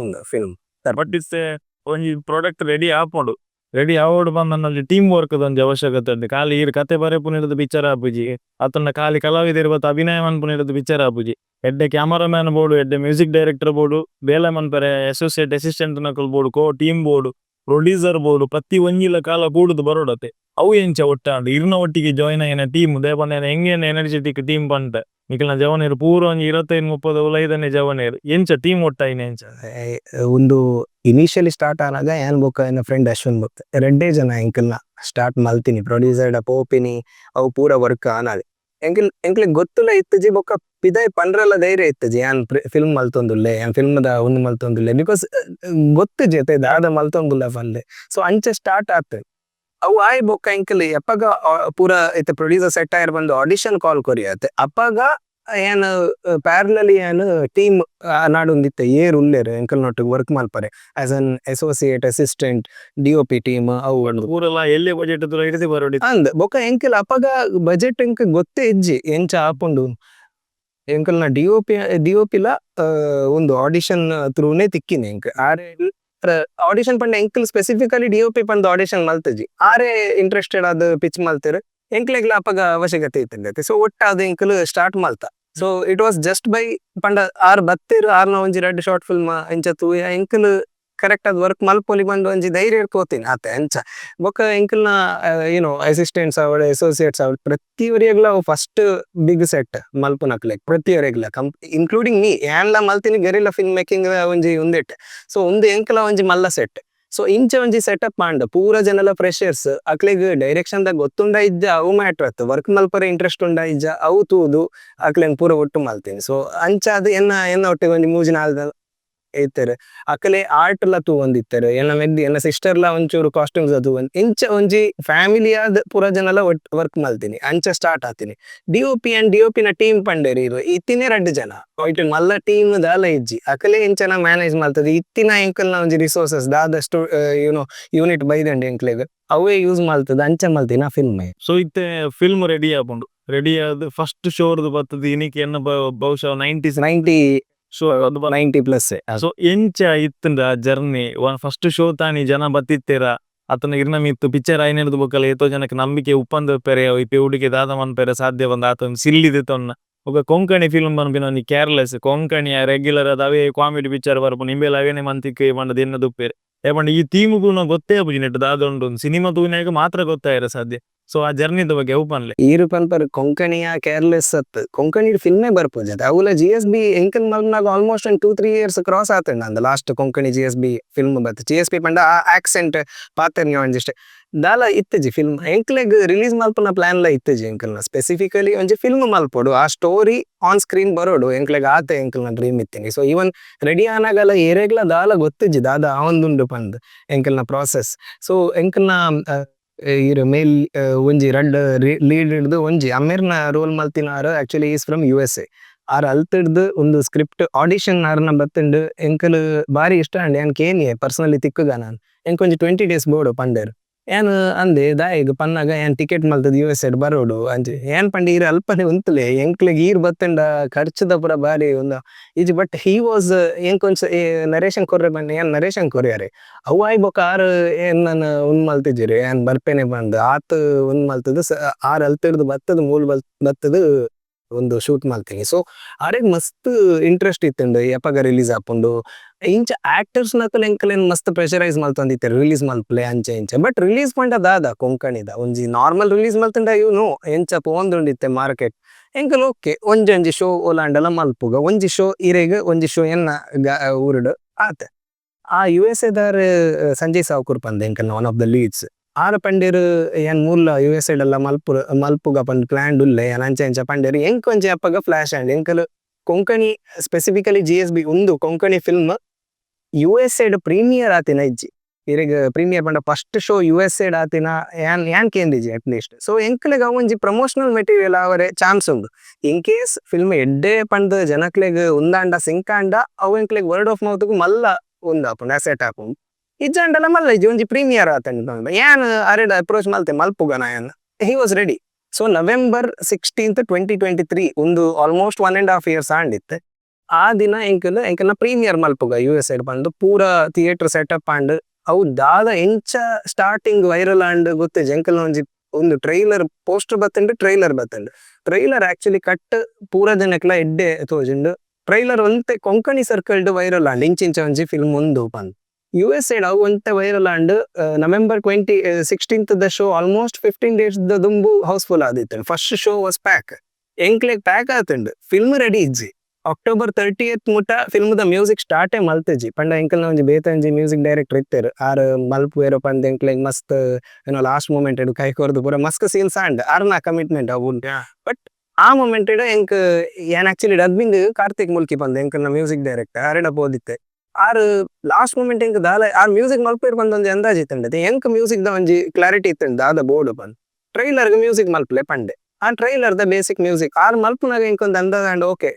ಒಂದು ಫಿಲ್ಮ್ ಬಟ್ ಇಟ್ಸ್ ಒಂಜಿ ಪ್ರಾಡಕ್ಟ್ ರೆಡಿ ಆಪುಂಡು ರೆಡಿ ಆವೋಡು ಬಂದಲ್ಲಿ ಟೀಮ್ ವರ್ಕ್ ಒಂಜಿ ಅವಶ್ಯಕತೆ ಉಂಡು ಖಾಲಿ ಈರ್ ಕತೆ ಬರೆಪುನಿಡದು ಪಿಕ್ಚರ್ ಆಪುಜಿ ಅತನ್ನ ಖಾಲಿ ಕಲಾವಿದರು ಬತ್ತ ಅಭಿನಯ ಮನ್ಪುನಿಡದು ಪಿಕ್ಚರ್ ಆಪುಜಿ ಎಡ್ಡೆ ಕ್ಯಾಮರಾಮ್ಯಾನ್ ಬೋರ್ಡು ಎಡ್ಡೆ ಮ್ಯೂಸಿಕ್ ಡೈರೆಕ್ಟರ್ ಬೋರ್ಡು ಬೇಲೆ ಮನ್ಪರೆ ಅಸೋಸಿಯೇಟ್ ಅಸಿಸ್ಟೆಂಟ್ ನಕಲ್ ಬೋರ್ಡು ಕೋ ಟೀಮ್ ಬೋರ್ಡು ಪ್ರೊಡ್ಯೂಸರ್ ಬೋರ್ಡು ಪ್ರತಿ ಒಂಜಿಲ ಕಾಲ ಕೂಡುದು ಬರೋಡತೆ ಅವು ಎಂಚ ಒಟ್ಟಾಂಡು ಇರ್ನ ಒಟ್ಟಿಗೆ ಜಾಯಿನ್ ಆಯ್ನ ಟೀಮ್ ದೇಪಂದ ಹೆಂಗೇನು ಎನರ್ಜೆಟಿಕ್ ಟೀಮ್ ಬಂತ ನಿಖಲ್ನ ಜವನೇರು ಪೂರ ಒಂಜಿ 25-30 ಉಲೈದನೆ ಜವನೇರು ಎಂಚ ಟೀಮ್ ಒಟ್ಟಾಯ್ನ ಎಂಚ ಒಂದು ಇನಿಷಿಯಲಿ ಸ್ಟಾರ್ಟ್ ಆನಾಗ ಏನ್ ಬೊಕ್ಕ ನನ್ನ ಫ್ರೆಂಡ್ ಅಶ್ವಿನ್ ಬೊಕ್ಕ 2 ಜನ ಎಂಕಲ್ನ ಸ್ಟಾರ್ಟ್ ಮಲ್ತಿನಿ ಪ್ರೊಡ್ಯೂಸರ್ಡ ಪೋಪಿನಿ ಅವು ಪೂರ ವರ್ಕ್ ಆನಾದೆ ಎಂಕ್ಲೆಗ್ ಗೊತ್ತುಲ ಇತ್ತಜಿ ಬೊಕ್ಕ ಪಿದಾಯ್ ಪಂಡ್ರಲ್ಲ ಧೈರ್ಯ ಇತ್ತಜಿ ಯಾನ್ ಫಿಲ್ಮ್ ಮಲ್ತೊಂದುಲ್ಲೆ ಯಾನ್ ಫಿಲ್ಮ್ದ ಒಂದು ಮಲ್ತೊಂದುಲ್ಲೆ ಬಿಕಾಸ್ ಗೊತ್ತು ಜೊತೆ ದಾದ ಮಲ್ತೊಂದುಲ್ಲ ಫಲ್ಲೆ ಸೊ ಅಂಚೆ ಸ್ಟಾರ್ಟ್ ಆಗ್ತದೆ ಅವು ಆಯ್ ಬೊಕ್ಕ ಎಂಕಲ್ ಎಪ್ಪಗ ಪೂರ ಇತ್ತೆ ಪ್ರೊಡ್ಯೂಸರ್ ಸೆಟ್ ಆಯ್ರ್ ಬಂದು ಆಡಿಷನ್ ಕಾಲ್ ಕೊರಿಯತ್ತೆ ಅಪ್ಪಗ ಏನ್ ಪ್ಯಾರಲಲಿ ಏನ್ ಟೀಮ್ ನಾಡೊಂದಿತ್ತೆ ಏರ್ ಉಲ್ಲೇರು ಎಂಕಲ್ ನೊಟ್ಟಿಗೆ ವರ್ಕ್ ಮಲ್ಪರೆ as an associate assistant DOP team ಅವು ಪೂರಲ್ಲ ಎಲ್ಲಿ ಬಜೆಟ್ ಹಿಡಿದು ಬರೋಡಿ ಅಂದ್ ಬೊಕ್ಕ ಎಂಕಲ್ ಅಪಗ ಬಜೆಟ್ ಎಂಕ್ ಗೊತ್ತೇ ಇಜ್ಜಿ ಎಂಚ ಆಪುಂಡು ಎಂಕಲ್ನ ಡಿಒಪಿಲ ಒಂದು ಆಡಿಷನ್ ಥ್ರೂನೇ ತಿಕ್ಕಿನಿ ಎಂಕ್ ಆರೆ ಆಡಿಷನ್ ಪಂಡ ಎಂಕಲ್ ಸ್ಪೆಸಿಫಿಕಲಿ DOP ಪಂಡ ಆಡಿಷನ್ ಮಲ್ತಜಿ ಆರೆ ಇಂಟ್ರೆಸ್ಟೆಡ್ ಆದ್ ಪಿಚ್ ಮಲ್ತೆರ್ ಎಂಕ್ಲೆಗ್ಲ ಅಪಗ ಅವಶ್ಯಕತೆ ಇತ್ತಂದೈತೆ ಸೊ ಒಟ್ಟ ಅದು ಎಂಕಲ್ ಸ್ಟಾರ್ಟ್ ಮಲ್ತ so it was just by ಪಂಡ ಆರ್ ಬತ್ತೇರು ಆರ್ನ ಒಂಜಿ 2 ಶಾರ್ಟ್ ಫಿಲ್ಮ್ ಎಂಚ ತೂಯ ಎಂಕಲ್ ಕರೆಕ್ಟ್ ಆದ್ ವರ್ಕ್ ಮಲ್ಪೊಲಿ ಬಂದು ಒಂಜಿ ಧೈರ್ಯ ತೋತಿನಿ ಆತೆ ಅಂಚ ಬೊಕ್ಕ ಎಂಕಲ್ನ ಏನೋ ಅಸಿಸ್ಟೆಂಟ್ಸ್ ಅವಡ್ ಅಸೋಸಿಯೇಟ್ಸ್ ಅವಡ್ ಪ್ರತಿಯೊರಿಗ್ಲ ಫಸ್ಟ್ ಬಿಗ್ ಸೆಟ್ ಮಲ್ಪುನಕ್ಲೆಗ್ ಪ್ರತಿಯೊರಿಗ್ಲ ಇನ್ಕ್ಲೂಡಿಂಗ್ ಮೀ ಏನ್ಲ ಮಲ್ತಿನಿ ಗೆರಿಲ್ಲ ಫಿಲ್ಮ್ ಮೇಕಿಂಗ್ ಒಂಜಿ ಉಂದೆಟ್ ಸೊ ಒಂದು ಎಂಕಲ ಒಂಜಿ ಮಲ್ಲ ಸೆಟ್ ಸೊ ಇಂಚ ಒಂಜಿ ಸೆಟಪ್ ಮಾಂಡ್ ಪೂರ ಜನಲ ಫ್ರೆಷರ್ಸ್ ಅಕ್ಲೆಗ್ ಡೈರೆಕ್ಷನ್ ದಾಗ ಗೊತ್ತುಂಡ ಇಜ್ಜ ಅವು ಮ್ಯಾಟ್ರ್ ಆತ್ ವರ್ಕ್ ಮಲ್ಪರೆ ಇಂಟ್ರೆಸ್ಟ್ ಉಂಡ ಇಜ್ಜ ಅವು ತೂದು ಅಕ್ಲೆನ್ ಪೂರ ಒಟ್ಟು ಮಲ್ತೀನಿ ಸೊ ಅಂಚ ಅದು ಎನ್ನ ಒಟ್ಟಿಗೆ ಒಂಜಿ ಮೂಜಿ ನಾಲ್ದ ಏತೇರ್ ಅಕಲೆ ಆರ್ಟ್ ಲ ತೂವೊಂದಿತ್ತೆರ್ ಎನ್ನ ಮೆದ್ದಿ ಎನ್ನ ಸಿಸ್ಟರ್ಲ ಒಂಚೂರು ಕಾಸ್ಟ್ಯೂಮ್ಸ್ ಅದು ಇಂಚ ಒಂಜಿ ಫ್ಯಾಮಿಲಿ ಆದ್ ಪೂರ ಜನಲ ವರ್ಕ್ ಮಲ್ತೀನಿ ಅಂಚ ಸ್ಟಾರ್ಟ್ ಆತೀನಿ DOP ನ ಟೀಮ್ ಪಂಡೇರಿ ಇರು ಇತ್ತಿನೇ 2 ಜನ ಒಯ್ಟ್ ಮಲ್ಲ ಟೀಮ್ ದಾಲ ಇಜ್ಜಿ ಅಕಲೆ ಇಂಚನ ಮ್ಯಾನೇಜ್ ಮಲ್ತದೆ ಇತ್ತಿನ ಎಂಕಲ್ನ ಒಂಜಿ ರಿಸೋರ್ಸಸ್ ದಾದಷ್ಟು ಯೂನಿಟ್ ಬೈದಂಡೆ ಎಂಕ್ಲೆಗ್ ಅವೇ ಯೂಸ್ ಮಲ್ತದ ಅಂಚ ಮಲ್ತಿನ ಫಿಲ್ಮ್ ಸೊ ಇತ್ತೆ ಫಿಲ್ಮ್ ರೆಡಿ ಆಪುಂಡು ರೆಡಿ ಆದ್ ಫಸ್ಟ್ ಶೋರ್ದು ಬತ್ತದ ಇನಿಕ್ ಎನ್ನ ಬಹುಶಃ 90 ಶೋ ಅದು 90+ ಸೊ ಎಂಚ ಇತ್ತಂದ ಜರ್ನಿ ಫಸ್ಟ್ ಶೋ ತಾನಿ ಜನ ಬತ್ತಿತ್ತೆರ ಅತನ ಇರ್ನ ಮಿತ್ತು ಪಿಕ್ಚರ್ ಐನೆರ್ದು ಬೊಕ್ಕಲ ಏತೋ ಜನಕ್ಕೆ ನಂಬಿಕೆ ಉಪ್ಪಂದ ಪೆರೆ ಇಪ್ಪೆ ಹುಡುಗಿ ದಾದ ಮನ್ಪೆರೆ ಸಾಧ್ಯ ಬಂದ ಆತ ಸಿಲ್ಲಿದೆ ತೊನ್ನ ಒಬ್ಬ ಕೊಂಕಣಿ ಫಿಲ್ಮ್ ಬನ್ಪಿನ ಕೇರ್ಲೆಸ್ ಕೊಂಕಣಿ ರೆಗ್ಯುಲರ್ ಅದ ಅವೇ ಕಾಮಿಡಿ ಪಿಕ್ಚರ್ ಬರ್ಪು ನಿಂಬೆಲ್ಲ ಅವೇನೆ ಮಂತಿಕ್ಕೆ ಬಂಡದ ಎನ್ನ ದುಪ್ಪೇರೆ ಏಪಂಡ ಈ ಥೀಮ್ಗೂ ಗೊತ್ತೇ ಆಪುಜಿ ನೆಟ್ ದಾದೊಂಡು ಸಿನಿಮಾ ತೂನಾಗ ಮಾತ್ರ ಗೊತ್ತಾಯಿರ ಸಾಧ್ಯ ಸೊ ಆ ಜರ್ನಿದ ಬಗ್ಗೆ ಉಪನ್ಲೆ ಈರು ಪನ್ಪರ್ ಕೊಂಕಣಿಯ ಕೇರ್ಲೆಸ್ ಅತ್ ಕೊಂಕಣಿ ಫಿಲ್ಮೇ ಬರ್ಪೋಜತ್ ಅವುಲ GSB ಎಂಕಲ್ ಮಲ್ನಾಗ ಆಲ್ಮೋಸ್ಟ್ 2-3 ಇಯರ್ಸ್ ಕ್ರಾಸ್ ಆತಂಡ ಅಂದ ಲಾಸ್ಟ್ ಕೊಂಕಣಿ GSB ಫಿಲ್ಮ್ ಬತ್ GSB ಪಂಡ ಆ ಆಕ್ಸೆಂಟ್ ಪಾತೆರ್ನಿ ಒಂಜಿಷ್ಟೆ ದಾಲ ಇತ್ತಜಿ ಫಿಲ್ಮ್ ಎಂಕ್ಲೆಗ್ ರಿಲೀಸ್ ಮಲ್ಪನ ಪ್ಲಾನ್ ಲ ಇತ್ತಜಿ ಎಂಕಲ್ನ ಸ್ಪೆಸಿಫಿಕಲಿ ಒಂಜಿ ಫಿಲ್ಮ್ ಮಲ್ಪೋಡು ಆ ಸ್ಟೋರಿ ಆನ್ ಸ್ಕ್ರೀನ್ ಬರೋಡು ಎಂಕ್ಲೆಗ್ ಆತ ಎಂಕಲ್ನ ಡ್ರೀಮ್ ಇತ್ತೀನಿ ಸೊ ಇವನ್ ರೆಡಿ ಆನಾಗಲ ಏರೆಗ್ಲ ದಾಲ ಗೊತ್ತಿಜ್ಜಿ ದಾದ ಆವೊಂದುಂಡು ಪಂದ್ ಎಂಕಲ್ನ ಪ್ರಾಸೆಸ್ ಸೊ ಎಂಕಲ್ನ ಇರು ಮೇಲ್ ಒಂಜಿ 2 ಲೀಡ್ ಹಿಡ್ದು ಒಂಜಿ ಅಮೀರ್ನ ರೋಲ್ ಮಲ್ತಿನಾರು ಆಕ್ಚುಲಿ ಈಸ್ ಫ್ರಮ್ USA ಆರ್ ಅಲ್ತಿಡ್ದು ಒಂದು ಸ್ಕ್ರಿಪ್ಟ್ ಆಡಿಷನ್ ಆರ್ನ ಬತ್ತಂಡು ಎಂಕಲ್ ಬಾರಿ ಇಷ್ಟ ಅಂಡ್ ಯಾನ್ ಕೇನಿಯೆ ಪರ್ಸನಲಿ ತಿಕ್ಕುಗ ನಾನು ಎಂಕೊಂಜಿ 20 days ಬೋಡು ಪಂಡೇರು ಏನ್ ಅಂದೆ ದಾಯಿಗ್ ಪನ್ನಗ ಏನ್ ಟಿಕೆಟ್ ಮಲ್ತದ USA ಬರೋಡು ಅಂಚೆ ಏನ್ ಪಂಡ ಈರ್ ಅಲ್ಪನೆ ಉಂತುಲೆ ಎಂಕ್ಲೆಗ್ ಈರ್ ಬತ್ತಂಡ ಖರ್ಚದ ಪುರ ಬಾರಿ ಉಂದ ಇಜ್ ಬಟ್ ಹಿ ವಾಸ್ ಎಂಕೊಂಚ ನರೇಶನ್ ಕೊರ್ರೆ ಬನ್ನಿ ಏನ್ ನರೇಶನ್ ಕೊರಿಯಾರೆ ಅವಾಯ್ ಬೊಕ ಆರ್ ಏನ್ ನನ್ ಉಂದ್ ಮಲ್ತಿಜಿರಿ ಏನ್ ಬರ್ಪೇನೆ ಬಂದ್ ಆತ್ ಉಂದ್ ಮಲ್ತದ ಆರ್ ಅಲ್ತಿರ್ದು ಬತ್ತದ ಮೂಲ್ ಬತ್ತದ ಒಂದು ಶೂಟ್ ಮಲ್ತೀನಿ ಸೊ ಆರೆಗ್ ಮಸ್ತ್ ಇಂಟ್ರೆಸ್ಟ್ ಇತ್ತುಂಡು ಎಪ್ಪಗ ರಿಲೀಸ್ ಆಪುಂಡು ಇಂಚ ಆಕ್ಟರ್ಸ್ ನಕಲ್ ಎಂಕಲೆನ್ ಮಸ್ತ್ ಪ್ರೆಷರೈಸ್ ಮಲ್ತೊಂದಿತ್ತೆ ರಿಲೀಸ್ ಮಲ್ಪಲೆ ಅಂಚೆ ಇಂಚೆ ಬಟ್ ರಿಲೀಸ್ ಪಂಡ ದಾದ ಕೊಂಕಣಿದ ಒಂಜಿ ನಾರ್ಮಲ್ ರಿಲೀಸ್ ಮಲ್ತಂಡ ಇವ್ನು ಎಂಚ ಪೋಂದುಂಡಿತ್ತೆ ಮಾರ್ಕೆಟ್ ಎಂಕಲ್ ಓಕೆ ಒಂಜಿ ಶೋ ಓಲಾಂಡಲ ಮಲ್ಪುಗ ಒಂಜಿ ಶೋ ಇರೆಗ್ ಒಂಜಿ ಶೋ ಎನ್ನ ಊರುಡು ಆತೆ ಆ USA ದಾರ್ ಸಂಜಯ್ ಸಾವ್ಕೂರ್ ಪಂದ್ ಎಂಕಲ್ನ ಒನ್ ಆಫ್ ದ ಲೀಡ್ಸ್ ಆರ ಪಂಡೇರು ಏನ್ ಮೂಲ USA ಡೆಲ್ಲ ಮಲ್ಪುಗ ಪಂದ್ ಪ್ಲಾನ್ ಉಲ್ಲೆ ಏನ್ ಅಂಚ ಇಂಚ ಪಂಡೇರು ಎಂಕ್ ಒಂಜಿ ಅಪ್ಪಗ ಫ್ಲಾಶ್ ಆಂಡ್ ಎಂಕಲ್ ಕೊಂಕಣಿ ಸ್ಪೆಸಿಫಿಕಲಿ GSB ಉಂದು ಕೊಂಕಣಿ ಫಿಲ್ಮ್ USA ಪ್ರೀಮಿಯರ್ ಆತಿನ ಇಜ್ಜಿ ಇರೆಗ್ ಪ್ರೀಮಿಯರ್ ಪಂಡ ಫಸ್ಟ್ ಶೋ USA ಆತಿನ ಏನ್ ಕೇಂದಿಜಿ ಅಟ್ ಲೀಸ್ಟ್ ಸೊ ಎಂಕ್ಲೆಗ್ ಒಂಜಿ ಪ್ರಮೋಷನಲ್ ಮೆಟೀರಿಯಲ್ ಅವರೆ ಚಾನ್ಸ್ ಉಂಡು ಇನ್ ಕೇಸ್ ಫಿಲ್ಮ್ ಎಡ್ಡೆ ಪಂಡ್ ಜನಕ್ಲೆಗ್ ಉಂದಾಂಡ ಸಿಂಕಾಂಡ ಅವು ಎಂಕ್ಲೆಗ್ ವರ್ಡ್ ಆಫ್ ಮೌತ್ ಮಲ್ಲ ಉಂದಾಪುಂಡು ಅಸೆಟ್ ಆಪುಂಡು ಇಜ್ಜಂಡಲ ಮಲ್ಲ ಇಜ್ಜಿ ಒಂಜಿ ಪ್ರೀಮಿಯರ್ ಆತಂಡ ಏನ್ ಅರೆಡ್ ಅಪ್ರೋಚ್ ಮಲ್ತೆ ಮಲ್ಪುಗನ ಏನ್ he was ready so November 16th 2023 ಒಂದು ಆಲ್ಮೋಸ್ಟ್ 1.5 years ಆಂಡಿತ್ತೆ ಆ ದಿನ ಎಂಕಲ್ನ ಪ್ರೀಮಿಯರ್ ಮಲ್ಪುಗ USA ಬಂದು ಪೂರ ಥಿಯೇಟರ್ ಸೆಟಪ್ ಆಂಡ್ ಅವು ದಾದ ಎಂಚ ಸ್ಟಾರ್ಟಿಂಗ್ ವೈರಲ್ ಆಂಡ್ ಗೊತ್ತೇಜ್ ಎಂಕಲ್ನ ಒಂಜಿ ಒಂದು ಟ್ರೈಲರ್ ಪೋಸ್ಟರ್ ಬತ್ತಂಡು ಟ್ರೈಲರ್ ಆಕ್ಚುಲಿ ಕಟ್ ಪೂರ ಜನಕ್ಲ ಎಡ್ಡೆ ತೋಜುಂಡು ಟ್ರೈಲರ್ ಒಂತೆ ಕೊಂಕಣಿ ಸರ್ಕಲ್ಡ್ ವೈರಲ್ ಆಂಡ್ ಇಂಚಿಂಚ ಒಂಜಿ ಫಿಲ್ಮ್ ಒಂದು ಪಂದ್ USA ಅವು ಒಂತೆ ವೈರಲ್ ಆಂಡ್ November 16th ದ ಶೋ ಆಲ್ಮೋಸ್ಟ್ 15 days ದ ದುಂಬು ಹೌಸ್ಫುಲ್ ಆದಿತ್ತು ಫಸ್ಟ್ ಶೋ ವಾಸ್ ಪ್ಯಾಕ್ ಎಂಕ್ಲೆಗ್ ಪ್ಯಾಕ್ ಆತುಂಡು ಫಿಲ್ಮ್ ರೆಡಿ ಇಜ್ಜಿ October 30th ಮುಟ ಫಿಲ್ಮ್ ದ ಮ್ಯೂಸಿಕ್ ಸ್ಟಾರ್ಟೇ ಮಲ್ತಜಿ ಪಂಡ ಎಂಕಲ್ನ ಒಂಜಿ ಬೇತಂಜಿ ಮ್ಯೂಸಿಕ್ ಡೈರೆಕ್ಟರ್ ಇತ್ತೆರ್ ಆರ್ ಮಲ್ಪುವೆರು ಪಂದ್ ಎಂಕ್ಲೆಗ್ ಮಸ್ತ್ ಏನೋ ಲಾಸ್ಟ್ ಮೂಮೆಂಟ್ ಎಡು ಕೈ ಕೊರ್ದು ಪೂರ ಮಸ್ತ್ ಸೀನ್ಸ್ ಆಂಡ್ ಆರ್ನ ಕಮಿಟ್ಮೆಂಟ್ ಅವು ಬಟ್ ಆ ಮೂಮೆಂಟ್ ಎಂಕ್ ಏನ್ ಆಕ್ಚುಲಿ ಡಬ್ಬಿಂಗ್ ಕಾರ್ತಿಕ್ ಮುಲ್ಕಿ ಪಂದ್ ಎಂಕಲ್ನ ಮ್ಯೂಸಿಕ್ ಡೈರೆಕ್ಟರ್ ಆರೆಡ ಬೋದಿತ್ತೆ ಆರ್ ಲಾಸ್ಟ್ ಮೂಮೆಂಟ್ ಎಂಕ್ ದಾಲ ಆರ್ ಮ್ಯೂಸಿಕ್ ಮಲ್ಪೇರ್ ಬಂದ್ ಒಂಜಿ ಅಂದಾಜ್ ಇತ್ತಂಡತೆ ಎಂಕ್ ಮ್ಯೂಸಿಕ್ ದ ಒಂಜಿ ಕ್ಲಾರಿಟಿ ಇತ್ತಂಡ್ ದಾದ ಬೋರ್ಡ್ ಬಂದ್ ಟ್ರೈಲರ್ ಮ್ಯೂಸಿಕ್ ಮಲ್ಪಲೆ ಪಂಡೆ ಆ ಟ್ರೈಲರ್ ದ ಬೇಸಿಕ್ ಮ್ಯೂಸಿಕ್ ಆರ್ ಮಲ್ಪುನಾಗ ಎಂಕೊಂದ್ ಅಂದಾಜ್ ಓಕೆ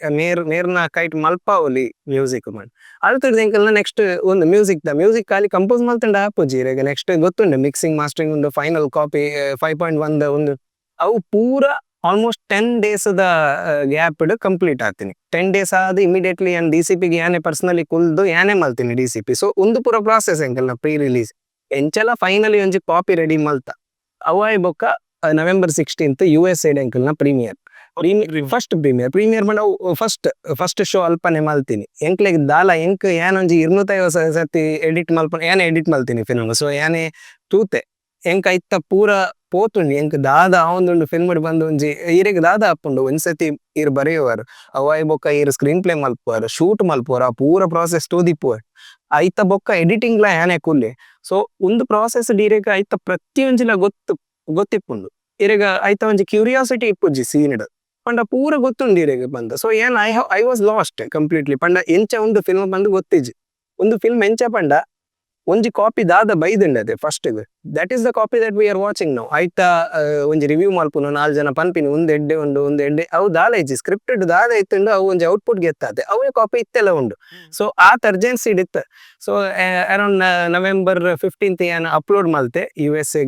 ನೇರ್ನ ಕೈಟ್ ಮಲ್ಪ ಒಲಿ ಮ್ಯೂಸಿಕ್ ಮಂಡ್ ಅಲ್ತದ ಎಂಕಲ್ನ ನೆಕ್ಸ್ಟ್ ಒಂದು ಮ್ಯೂಸಿಕ್ ಖಾಲಿ ಕಂಪೋಸ್ ಮಲ್ತಂಡ ಆಪುಜಿ ಈಗ ನೆಕ್ಸ್ಟ್ ಗೊತ್ತುಂಡು ಮಿಕ್ಸಿಂಗ್ ಮಾಸ್ಟರಿಂಗ್ ಒಂದು ಫೈನಲ್ ಕಾಪಿ 5.1 ಒಂದು ಅವು ಪೂರ ಆಲ್ಮೋಸ್ಟ್ 10 days ದ ಗ್ಯಾಪ್ ಕಂಪ್ಲೀಟ್ ಆಗ್ತೀನಿ 10 days ಆದ ಇಮಿಡಿಯೇಟ್ಲಿ ಏನ್ DCP ಗೆ ಏನೇ ಪರ್ಸನಲಿ ಕುಲ್ದು ಏನೇ ಮಲ್ತೀನಿ DCP ಸೊ ಒಂದು ಪೂರ ಪ್ರಾಸೆಸ್ ಎಂಕಲ್ನ ಪ್ರೀ ರಿಲೀಸ್ ಎಂಚಲ ಫೈನಲಿ ಒಂಜಿ ಕಾಪಿ ರೆಡಿ ಮಲ್ತ ಅವಾಯ್ ಬೊಕ್ಕ November 16th USA ಎಂಕಲ್ನ ಪ್ರೀಮಿಯರ್ ಪ್ರೀಮಿಯರ್ ಮಾಡ ಫಸ್ಟ್ ಶೋ ಅಲ್ಪನೆ ಮಲ್ತೀನಿ ಎಂಕ್ಲೆಗ್ ದಾಲ ಎಂಕ್ ಏನೊಂಜಿ 250 ಸತಿ ಎಡಿಟ್ ಮಲ್ತೀನಿ ಫಿಲ್ಮ್ ಸೊ ಏನೇ ತೂತೆ ಎಂಕ್ ಐತ ಪೂರ ಪೋತುಂಡು ಎಂಕ್ ದಾದ ಆವೊಂದುಂಡು ಫಿಲ್ಮ್ ಬಂದು ಒಂಜಿ ಇರೆಗ್ ದಾದ ಆಪುಂಡು ಒಂದ್ಸತಿ ಇರ್ ಬರೆಯುವರು ಅವಾಯ್ ಬೊಕ್ಕ ಇರ್ ಸ್ಕ್ರೀನ್ ಪ್ಲೇ ಮಲ್ಪುವರು ಶೂಟ್ ಮಲ್ಪುವರು ಆ ಪೂರ ಪ್ರಾಸೆಸ್ ತೂದಿಪ್ಪುವರು ಐತ ಬೊಕ್ಕ ಎಡಿಟಿಂಗ್ ಲ ಏನೇ ಕುಲ್ಲಿ ಸೊ ಒಂದು ಪ್ರಾಸೆಸ್ ಡೀರೆಗ್ ಐತ ಪ್ರತಿಯೊಂಜಿಲ ಗೊತ್ತಿಪ್ಪುಂಡು ಇರೆಗ ಐತ ಒಂಜಿ ಕ್ಯೂರಿಯಾಸಿಟಿ ಇಪ್ಪುಜಿ ಸೀನ್ಡ್ ಪಂಡ ಪೂರ ಗೊತ್ತುಂಡು ಇರೆಗ್ ಬಂದ ಸೊ ಏನ್ ಐ ವಾಸ್ ಲಾಸ್ಟ್ ಕಂಪ್ಲೀಟ್ಲಿ ಪಂಡ ಎಂಚ ಒಂದು ಫಿಲ್ಮ್ ಬಂದು ಗೊತ್ತಿಜಿ ಒಂದು ಫಿಲ್ಮ್ ಎಂಚ ಪಂಡ ಒಂಜಿ ಕಾಪಿ ದಾದ ಬೈದುಂಡದೆ first that is the copy that we are watching now ಐತ ಒಂಜಿ ರಿವ್ಯೂ ಮಲ್ಪುನು 4 ಜನ ಪನ್ಪಿನಿ ಒಂದು ಎಡ್ಡೆ ಅವು ದಾಲ ಇಜ್ಜಿ ಸ್ಕ್ರಿಪ್ಟೆಡ್ ದಾದ ಇತ್ತುಂಡು ಅವು ಒಂಜಿ ಔಟ್ಪುಟ್ ಗೆತ್ತಾತೆ ಅವೇ ಕಾಪಿ ಇತ್ತೆಲ್ಲ ಉಂಡು ಸೊ ಆ ಅರ್ಜೆನ್ಸಿ ಇತ್ತು ಸೊ ಅರೌಂಡ್ November 15th ಏನ್ ಅಪ್ಲೋಡ್ ಮಲ್ತೆ USA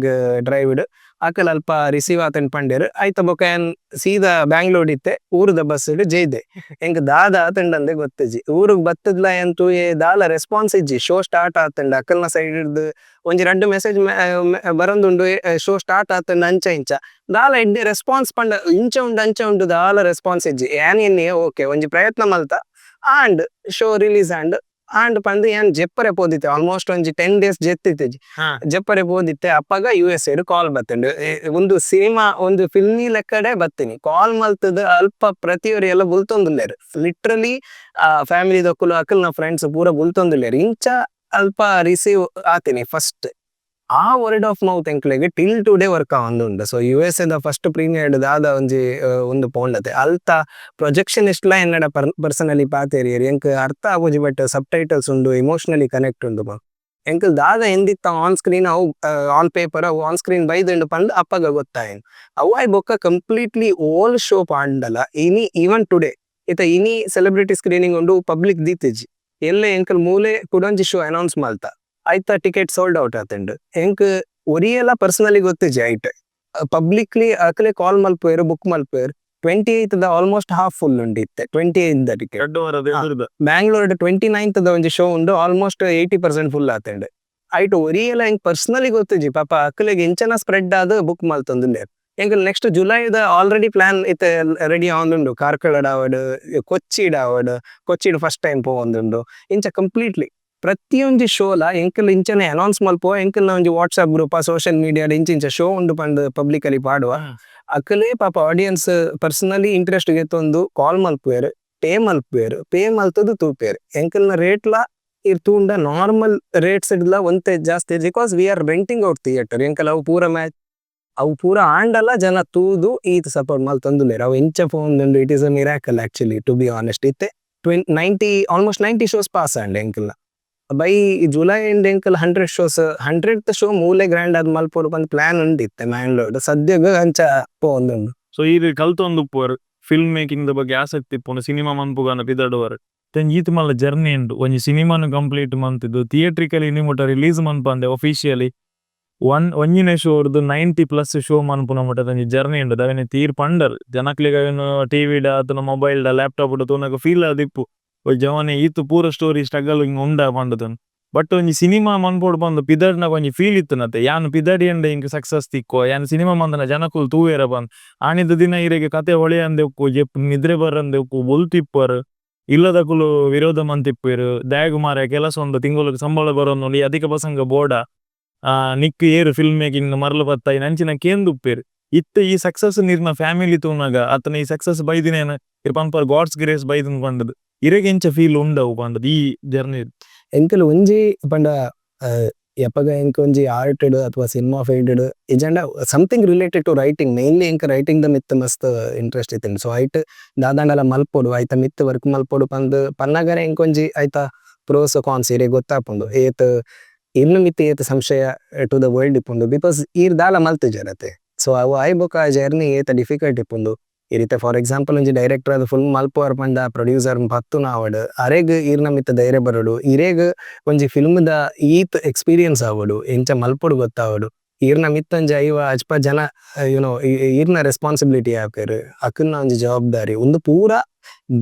ಡ್ರೈವ್ಡ್ ಆಕಲ್ ಅಲ್ಪ ರಿಸೀವ್ ಆತನ್ ಪಂಡೇರು ಐತ ಬೊಕ ಏನ್ ಸೀದಾ ಬ್ಯಾಂಗ್ಳೂರ್ ಇತ್ತೆ ಊರದ ಬಸ್ ಜೈದೆ ಎಂಕ್ ದಾದ ಆತಂಡಂದೆ ಗೊತ್ತಜಿ ಊರುಗ್ ಬತ್ತದ್ಲ ಎಂತೂ ದಾಲ ರೆಸ್ಪಾನ್ಸ್ ಇಜ್ಜಿ ಶೋ ಸ್ಟಾರ್ಟ್ ಆತಂಡ ಅಕಲ್ನ ಸೈಡ್ ಇಡ್ದು ಒಂಜಿ 2 ಮೆಸೇಜ್ ಬರಂದುಂಡು ಶೋ ಸ್ಟಾರ್ಟ್ ಆತಂಡ ಅಂಚ ಇಂಚ ದಾಲ ಎಡ್ಡೆ ರೆಸ್ಪಾನ್ಸ್ ಪಂಡ ಅಂಚ ಉಂಡು ದಾಲ ರೆಸ್ಪಾನ್ಸ್ ಇಜ್ಜಿ ಏನ್ ಓಕೆ ಒಂಜಿ ಪ್ರಯತ್ನ ಮಲ್ತ ಆಂಡ್ ಶೋ ರಿಲೀಸ್ ಆಂಡ್ ಪಂದ್ ಏನ್ ಜೆಪ್ಪರೆ ಪೋದಿತ್ತೆ ಆಲ್ಮೋಸ್ಟ್ ಒಂಜಿ 10 days ಜೆತ್ತಿತ್ತೆ ಜೆಪ್ಪರೆ ಪೋದಿತ್ತೆ ಅಪ್ಪಗ USA ಕಾಲ್ ಬತ್ತಂಡು ಒಂದು ಸಿನಿಮಾ ಒಂದು ಫಿಲ್ಮಿ ಲೆಕ್ಕಡೆ ಬತ್ತೀನಿ ಕಾಲ್ ಮಲ್ತದ ಅಲ್ಪ ಪ್ರತಿಯೊರಿ ಎಲ್ಲ ಬುಲ್ತೊಂದುಲ್ಲೇರು ಲಿಟ್ರಲಿ ಫ್ಯಾಮಿಲಿ ದಕ್ಕುಲು ಅಕಲ್ನ ಫ್ರೆಂಡ್ಸ್ ಪೂರ ಬುಲ್ತೊಂದುಲ್ಲೇರು ಇಂಚ ಅಲ್ಪ ರಿಸೀವ್ ಆತೀನಿ ಫಸ್ಟ್ ಆ ವರ್ಡ್ ಆಫ್ ಮೌತ್ ಎಂಕ್ಲೆಗ್ ಟಿಲ್ ಟುಡೇ ವರ್ಕ್ ಆವೊಂದುಂಡು ಸೊ USA ದ ಫಸ್ಟ್ ಪ್ರೀಮಿಯರ್ಡ್ ದಾದ ಒಂಜಿ ಒಂದು ಪೋಂಡತೆ ಅಲ್ತ ಪ್ರೊಜೆಕ್ಷನ್ ಇಷ್ಟಲ ಎನ್ನಡ ಪರ್ಸನಲಿ ಪಾತೇರಿ ಎಂಕ್ ಅರ್ಥ ಆಗುಜಿ ಬಟ್ ಸಬ್ ಟೈಟಲ್ಸ್ ಉಂಡು ಇಮೋಷನಲಿ ಕನೆಕ್ಟ್ ಉಂಡು ಎಂಕ್ ದಾದ ಎಂದಿತ್ತ ಆನ್ ಸ್ಕ್ರೀನ್ ಅವು ಆನ್ ಪೇಪರ್ ಅವು ಆನ್ ಸ್ಕ್ರೀನ್ ಬೈದುಂಡು ಪಂಡ್ ಅಪ್ಪಗ ಗೊತ್ತಾಯನ್ ಅವಾಯ್ ಬೊಕ್ಕ ಕಂಪ್ಲೀಟ್ಲಿ ಓಲ್ ಶೋ ಪಾಂಡಲ ಈವನ್ ಟುಡೇ ಇನಿ ಸೆಲೆಬ್ರಿಟಿ ಸ್ಕ್ರೀನಿಂಗ್ ಉಂಡು ಪಬ್ಲಿಕ್ ದೀತಿಜಿ ಎಲ್ಲೆ ಎಂಕಲ್ ಮೂಲೆ ಕುಡೊಂಜಿ ಶೋ ಅನೌನ್ಸ್ ಮಲ್ತ ಐತ ಟಿಕೆಟ್ ಸೋಲ್ಡ್ ಔಟ್ ಆತಂಡು ಎಂಕ್ ಒರಿಯೆಲ್ಲ ಪರ್ಸನಲಿ ಗೊತ್ತಿಜಿ ಐಟ್ ಪಬ್ಲಿಕ್ಲಿ ಅಕಲೆ ಕಾಲ್ ಮಲ್ಪುವೆರ್ ಬುಕ್ ಮಲ್ಪುವೆರ್ 28th ಆಲ್ಮೋಸ್ಟ್ ಹಾಫ್ ಫುಲ್ ಉಂಡಿತ್ತೆ 28th ಟಿಕೆಟ್. ಬ್ಯಾಂಗ್ಳೂರ್ 29th ಒಂಜಿ ಶೋ ಉಂಡು ಆಲ್ಮೋಸ್ಟ್ 80% ಫುಲ್ ಆತಂಡ್ ಐಟ್ ಒರಿಯೆಲ್ಲ ಹೆಂಗ್ ಪರ್ಸನಲಿ ಗೊತ್ತಿಜಿ ಪಾಪ ಅಕಲೆಗ್ ಎಂಚನ ಸ್ಪ್ರೆಡ್ ಆದ್ ಬುಕ್ ಮಲ್ತೊಂದುಲ್ಲೇರ್ ಎಂಕ್ ನೆಕ್ಸ್ಟ್ ಜುಲೈದ ಆಲ್ರೆಡಿ ಪ್ಲಾನ್ ಇತ್ತೆ ರೆಡಿ ಆವೊಂದುಂಡು ಕಾರ್ಕಳಡ್ ಆವಡ್ ಕೊಚ್ಚಿಡ್ ಆವಡ್ ಕೊಚ್ಚಿಡ್ ಫಸ್ಟ್ ಟೈಮ್ ಪೋವೊಂದುಂಡು ಇಂಚ ಕಂಪ್ಲೀಟ್ಲಿ ಪ್ರತಿಯೊಂಜಿ ಶೋಲ ಎಂಕಲ್ ಇಂಚನೆ ಅನೌನ್ಸ್ ಮಲ್ಪುವ ಎಂಕಲ್ನ ಒಂಜಿ ವಾಟ್ಸ್ಆಪ್ ಗ್ರೂಪ್ ಸೋಷಿಯಲ್ ಮೀಡಿಯಾ ಇಂಚ ಶೋ ಉಂಡು ಪಂಡ್ ಪಬ್ಲಿಕಲಿ ಪಾಡುವ ಅಕಲೇ ಪಾಪ ಆಡಿಯನ್ಸ್ ಪರ್ಸನಲಿ ಇಂಟ್ರೆಸ್ಟ್ ಗೆತ್ತೊಂದು ಕಾಲ್ ಮಲ್ಪುವೆರ್ ಪೇ ಮಲ್ತದು ತೂಪೇರ್ ಎಂಕಲ್ನ ರೇಟ್ಲ ಇರ್ ತೂಂಡ ನಾರ್ಮಲ್ ರೇಟ್ಸ್ ಇಡ್ಲ ಒಂತೆ ಜಾಸ್ತಿ because we are renting out theatre ಎಂಕಲ್ ಅವು ಪೂರ ಮ್ಯಾಚ್ ಅವು ಪೂರ ಆಂಡಲ ಜನ ತೂದು ಈತ್ ಸಪೋರ್ಟ್ ಮಲ್ತೊಂದುಲ್ಲೇರ್ ಅವು ಎಂಚ phone it is a miracle actually to be honest ಇತ್ತೆ 90 ಶೋಸ್ ಪಾಸ್ ಆಂಡ್ ಎಂಕಲ್ನ ಬೈ ಜುಲೈ ಎಂಡ್ ಎಂಕಲ್ 100 ಶೋಸ್ 100th ಶೋ ಮೂಲೆ ಗ್ರ್ಯಾಂಡ್ ಆದ್ ಮಲ್ಪೊಡು ಬಂದ್ ಪ್ಲಾನ್ ಉಂಡಿತ್ತೆ ಮ್ಯಾಂಗ್ಳೂರ್ಡ್ ಸದ್ಯಗ್ ಅಂಚ ಪೋವೊಂದುಂಡು. ಸೊ ಇದು ಕಲ್ತೊಂದು ಪೋರ್ ಫಿಲ್ಮ್ ಮೇಕಿಂಗ್ ಬಗ್ಗೆ ಆಸಕ್ತಿ ಇಪ್ಪುಂಡು ಸಿನಿಮಾ ಮನ್ಪುಗಾನ ಪಿದಡುವರ್ ಈತ್ ಮಲ್ಲ ಜರ್ನಿ ಉಂಡು ಒಂಜಿ ಸಿನಿಮಾನು ಕಂಪ್ಲೀಟ್ ಮಂತಿದ್ದು ಥಿಯೇಟ್ರಿಕಲಿ ನಿಮುಟ ರಿಲೀಸ್ ಮನ್ಪಂದೆ ಒಫಿಷಿಯಲಿ ಒಂಜಿನೆ ಶೋ 90+ ಶೋ ಮನ್ಪುನ ಮುಟ ಒಂಜಿ ಜರ್ನಿ ಉಂಡು ದವೆನೆ ತೀರ್ ಪಂಡರ್ ಜನಕ್ಲೆಗ್ ಟಿವಿಡ ಅತನ ಮೊಬೈಲ್ಡ ಲ್ಯಾಪ್ಟಾಪ್ ತೂನಗ ಫೀಲ್ ಆದಿಪ್ಪು ಜವನೆ ಈತ್ ಪೂರ ಸ್ಟೋರಿ ಸ್ಟ್ರಗಲ್ ಹಿಂಗ್ ಉಂಡ ಪಂಡದನ್ ಬಟ್ ಒಂಜಿ ಸಿನಿಮಾ ಮನ್ಪೋಡು ಬಂದು ಪಿದಡ್ನಾಗ ಒಂಜಿ ಫೀಲ್ ಇತ್ತನತೆ ಯಾನ್ ಪಿದಡಿ ಎಂಡ್ ಹಿಂಗ್ ಸಕ್ಸಸ್ ತಿಕ್ಕೋ ಯಾನ್ ಸಿನಿಮಾ ಮಂದನ ಜನಕುಲು ತೂವೇರ ಬಂದ್ ಆನಿದ ದಿನ ಇರೆಗೆ ಕತೆ ಹೊಳೆ ಅಂದೆಕ್ಕು ಜೆಪ್ ನಿದ್ರೆ ಬರಂದೆಕ್ಕು ಬೊಲ್ತಿಪ್ಪರ್ ಇಲ್ಲದಕುಲು ವಿರೋಧ ಮಂತಿಪ್ಪೇರು ದ್ಯಾಗು ಮಾರ ಕೆಲಸ ಒಂದು ತಿಂಗಳಿಗೆ ಸಂಬಳ ಬರೋನು ಅಧಿಕ ಪ್ರಸಂಗ ಬೋಡ ನಿಕ್ ಏರು ಫಿಲ್ಮ್ ಮೇಕಿಂಗ್ ಮರಲು ಬತ್ತಾಯಿ ನಂಚಿನ ಕೇಂದುಪ್ಪೇರು ಇತ್ತ ಈ ಸಕ್ಸಸ್ ನಿರ್ನ ಫ್ಯಾಮಿಲಿ ತೂನಾಗ ಅತನ ಈ ಸಕ್ಸಸ್ ಬೈದಿನೇನ ಪಂಪರ್ ಗಾಡ್ಸ್ ಗ್ರೇಸ್ ಬೈದನ್ ಪಂಡದು ಇರೆಗೆ ಎಂಚ ಫೀಲ್ ಉಂಡವು ಪಂಡದು ಈ ಜರ್ನಿ ಎಂಕಲ್ ಒಂಜಿ ಪಂಡ ಎಪ್ಪಗ ಎಂಕ್ ಒಂಜಿ ಆರ್ಟೆಡ್ ಅಥವಾ ಸಿನಿಮಾ ಫೀಲ್ಡ್ ಇಜಂಡ something related to writing mainly ಎಂಕ್ ರೈಟಿಂಗ್ ದ ಮಿತ್ ಮಸ್ತ್ ಇಂಟ್ರೆಸ್ಟ್ ಇತ್ತಿಂಡು ಸೊ ಐಟ್ ದಾದಾಂಡಲ ಮಲ್ಪೊಡು ಐತ ಮಿತ್ ವರ್ಕ್ ಮಲ್ಪೊಡು ಪಂದ್ ಪನ್ನಗರೆ ಎಂಕೊಂಜಿ ಐತ ಪ್ರೋಸ್ ಕಾನ್ಸ್ ಇರೆ ಗೊತ್ತಾಪುಂಡು ಏತ್ ಇನ್ನು ಮಿತ್ ಏತ್ ಸಂಶಯ ಟು ದ ವರ್ಲ್ಡ್ ಇಪ್ಪುಂಡು ಬಿಕಾಸ್ ಈರ್ ದಾಲ ಮಲ್ತು ಜರತೆ ಸೊ ಅವು ಐ ಬೊಕ ಜರ್ನಿ ಏತ ಡಿಫಿಕಲ್ಟ್ ಇಪ್ಪುಂಡು ಈ ರೀತಿ ಫಾರ್ ಎಕ್ಸಾಂಪಲ್ ಒಂಜಿ ಡೈರೆಕ್ಟರ್ ಅದು ಫುಲ್ ಮಲ್ಪುವರ್ ಪಂಡ ಪ್ರೊಡ್ಯೂಸರ್ ಪತ್ತುನ ಆವಡ್ ಅರೆಗ್ ಈರ್ನ ಮಿತ್ತ ಧೈರ್ಯ ಬರಡು ಇರೆಗ್ ಒಂಜಿ ಫಿಲ್ಮ್ ದ ಈತ್ ಎಕ್ಸ್ಪೀರಿಯನ್ಸ್ ಆವಡು ಎಂಚ ಮಲ್ಪೊಡು ಗೊತ್ತಾವಡು ಈರ್ನ ಮಿತ್ತಂಜ ಐವ ಅಜ್ಪ ಜನ ಯುನೋ ಈರ್ನ ರೆಸ್ಪಾನ್ಸಿಬಿಲಿಟಿ ಆಪೇರು ಅಕಲ್ನ ಒಂಜಿ ಜವಾಬ್ದಾರಿ ಒಂದು ಪೂರ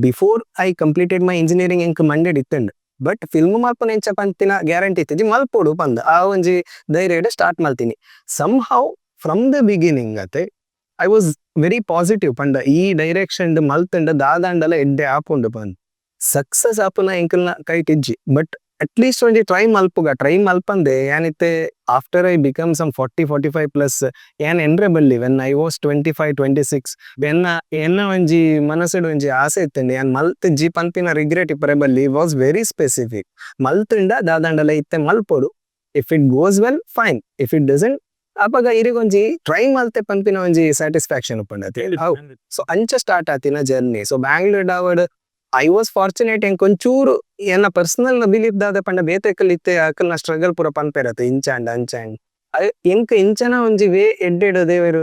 before I completed my engineering ಎಂಕ್ ಮಂಡೆಡ್ ಇತ್ತಂಡ್ ಬಟ್ ಫಿಲ್ಮ್ ಮಲ್ಪನ ಎಂಚ ಪಂತಿನ ಗ್ಯಾರಂಟಿ ಇತ್ತಿಜಿ ಮಲ್ಪೊಡು ಪಂದ್ ಆ ಒಂಜಿ ಧೈರ್ಯ ಸ್ಟಾರ್ಟ್ ಮಲ್ತೀನಿ somehow from the beginning ಅತೆ ಐ ವಾಸ್ ವೆರಿ ಪಾಸಿಟಿವ್ ಪಂಡ ಈ ಡೈರೆಕ್ಷನ್ ಮಲ್ತಂಡ ದಾದಾಂಡಲ ಎಡ್ಡೆ ಆಪುಂಡು ಪಂದ್ ಸಕ್ಸಸ್ ಆಪುನ ಎಂಕಲ್ನ ಕೈಟಿಜ್ಜಿ ಬಟ್ ಅಟ್ಲೀಸ್ಟ್ ಒಂಜಿ ಟ್ರೈ ಮಲ್ಪಂದೆ ಏನಿತ್ತೆ ಆಫ್ಟರ್ ಐ ಬಿಕಮ್ ಸಮ್ 40-45+ ಏನ್ ಎಂಡ್ರೆ ಬಲ್ಲಿ ವೆನ್ ಐ ವಾಸ್ 25-26 ಎನ್ನ ಒಂಜಿ ಮನಸ್ಸಡು ಒಂಜಿ ಆಸೆ ಇತ್ತಂಡೆ ಏನ್ ಮಲ್ತಿಜ್ಜಿ ಪಂಪಿನ ರಿಗ್ರೆಟ್ ಇಪ್ಪರೆ ಬಲ್ಲಿ ವಾಸ್ ವೆರಿ ಸ್ಪೆಸಿಫಿಕ್ ಮಲ್ತಂಡ ದಾದಾಂಡಲ ಇತ್ತೆ ಮಲ್ಪೊಡು if it goes well fine if it doesn't ಅಪಗ ಇರಿಗೊಂಜಿ ಟ್ರೈ ಮಲ್ತೆ ಪಂಪಿನ ಒಂಜಿ ಸ್ಯಾಟಿಸ್ಫ್ಯಾಕ್ಷನ್ ಉಪ್ಪಂಡತಿ ಸೊ ಅಂಚ ಸ್ಟಾರ್ಟ್ ಆತಿನ ಜರ್ನಿ ಸೊ ಬ್ಯಾಂಗ್ಳೂರ್ ಆವಡ್ ಐ ವಾಸ್ ಫಾರ್ಚುನೇಟ್ ಎಂಕೊಂಚೂರು ಎನ್ನ ಪರ್ಸನಲ್ ಬಿಲೀಫ್ ದಾದ ಪಂಡ ಬೇತೆಕಲ್ ಇತ್ತೆ ಅಕಲ್ನ ಸ್ಟ್ರಗಲ್ ಪೂರ ಪನ್ಪೆರತ್ತೆ ಇಂಚಾಂಡ್ ಅಂಚಾಂಡ್ ಎಂಕ್ ಇಂಚನ ಒಂಜಿ ವೇ ಎಡ್ಡೆಡು ದೇವರು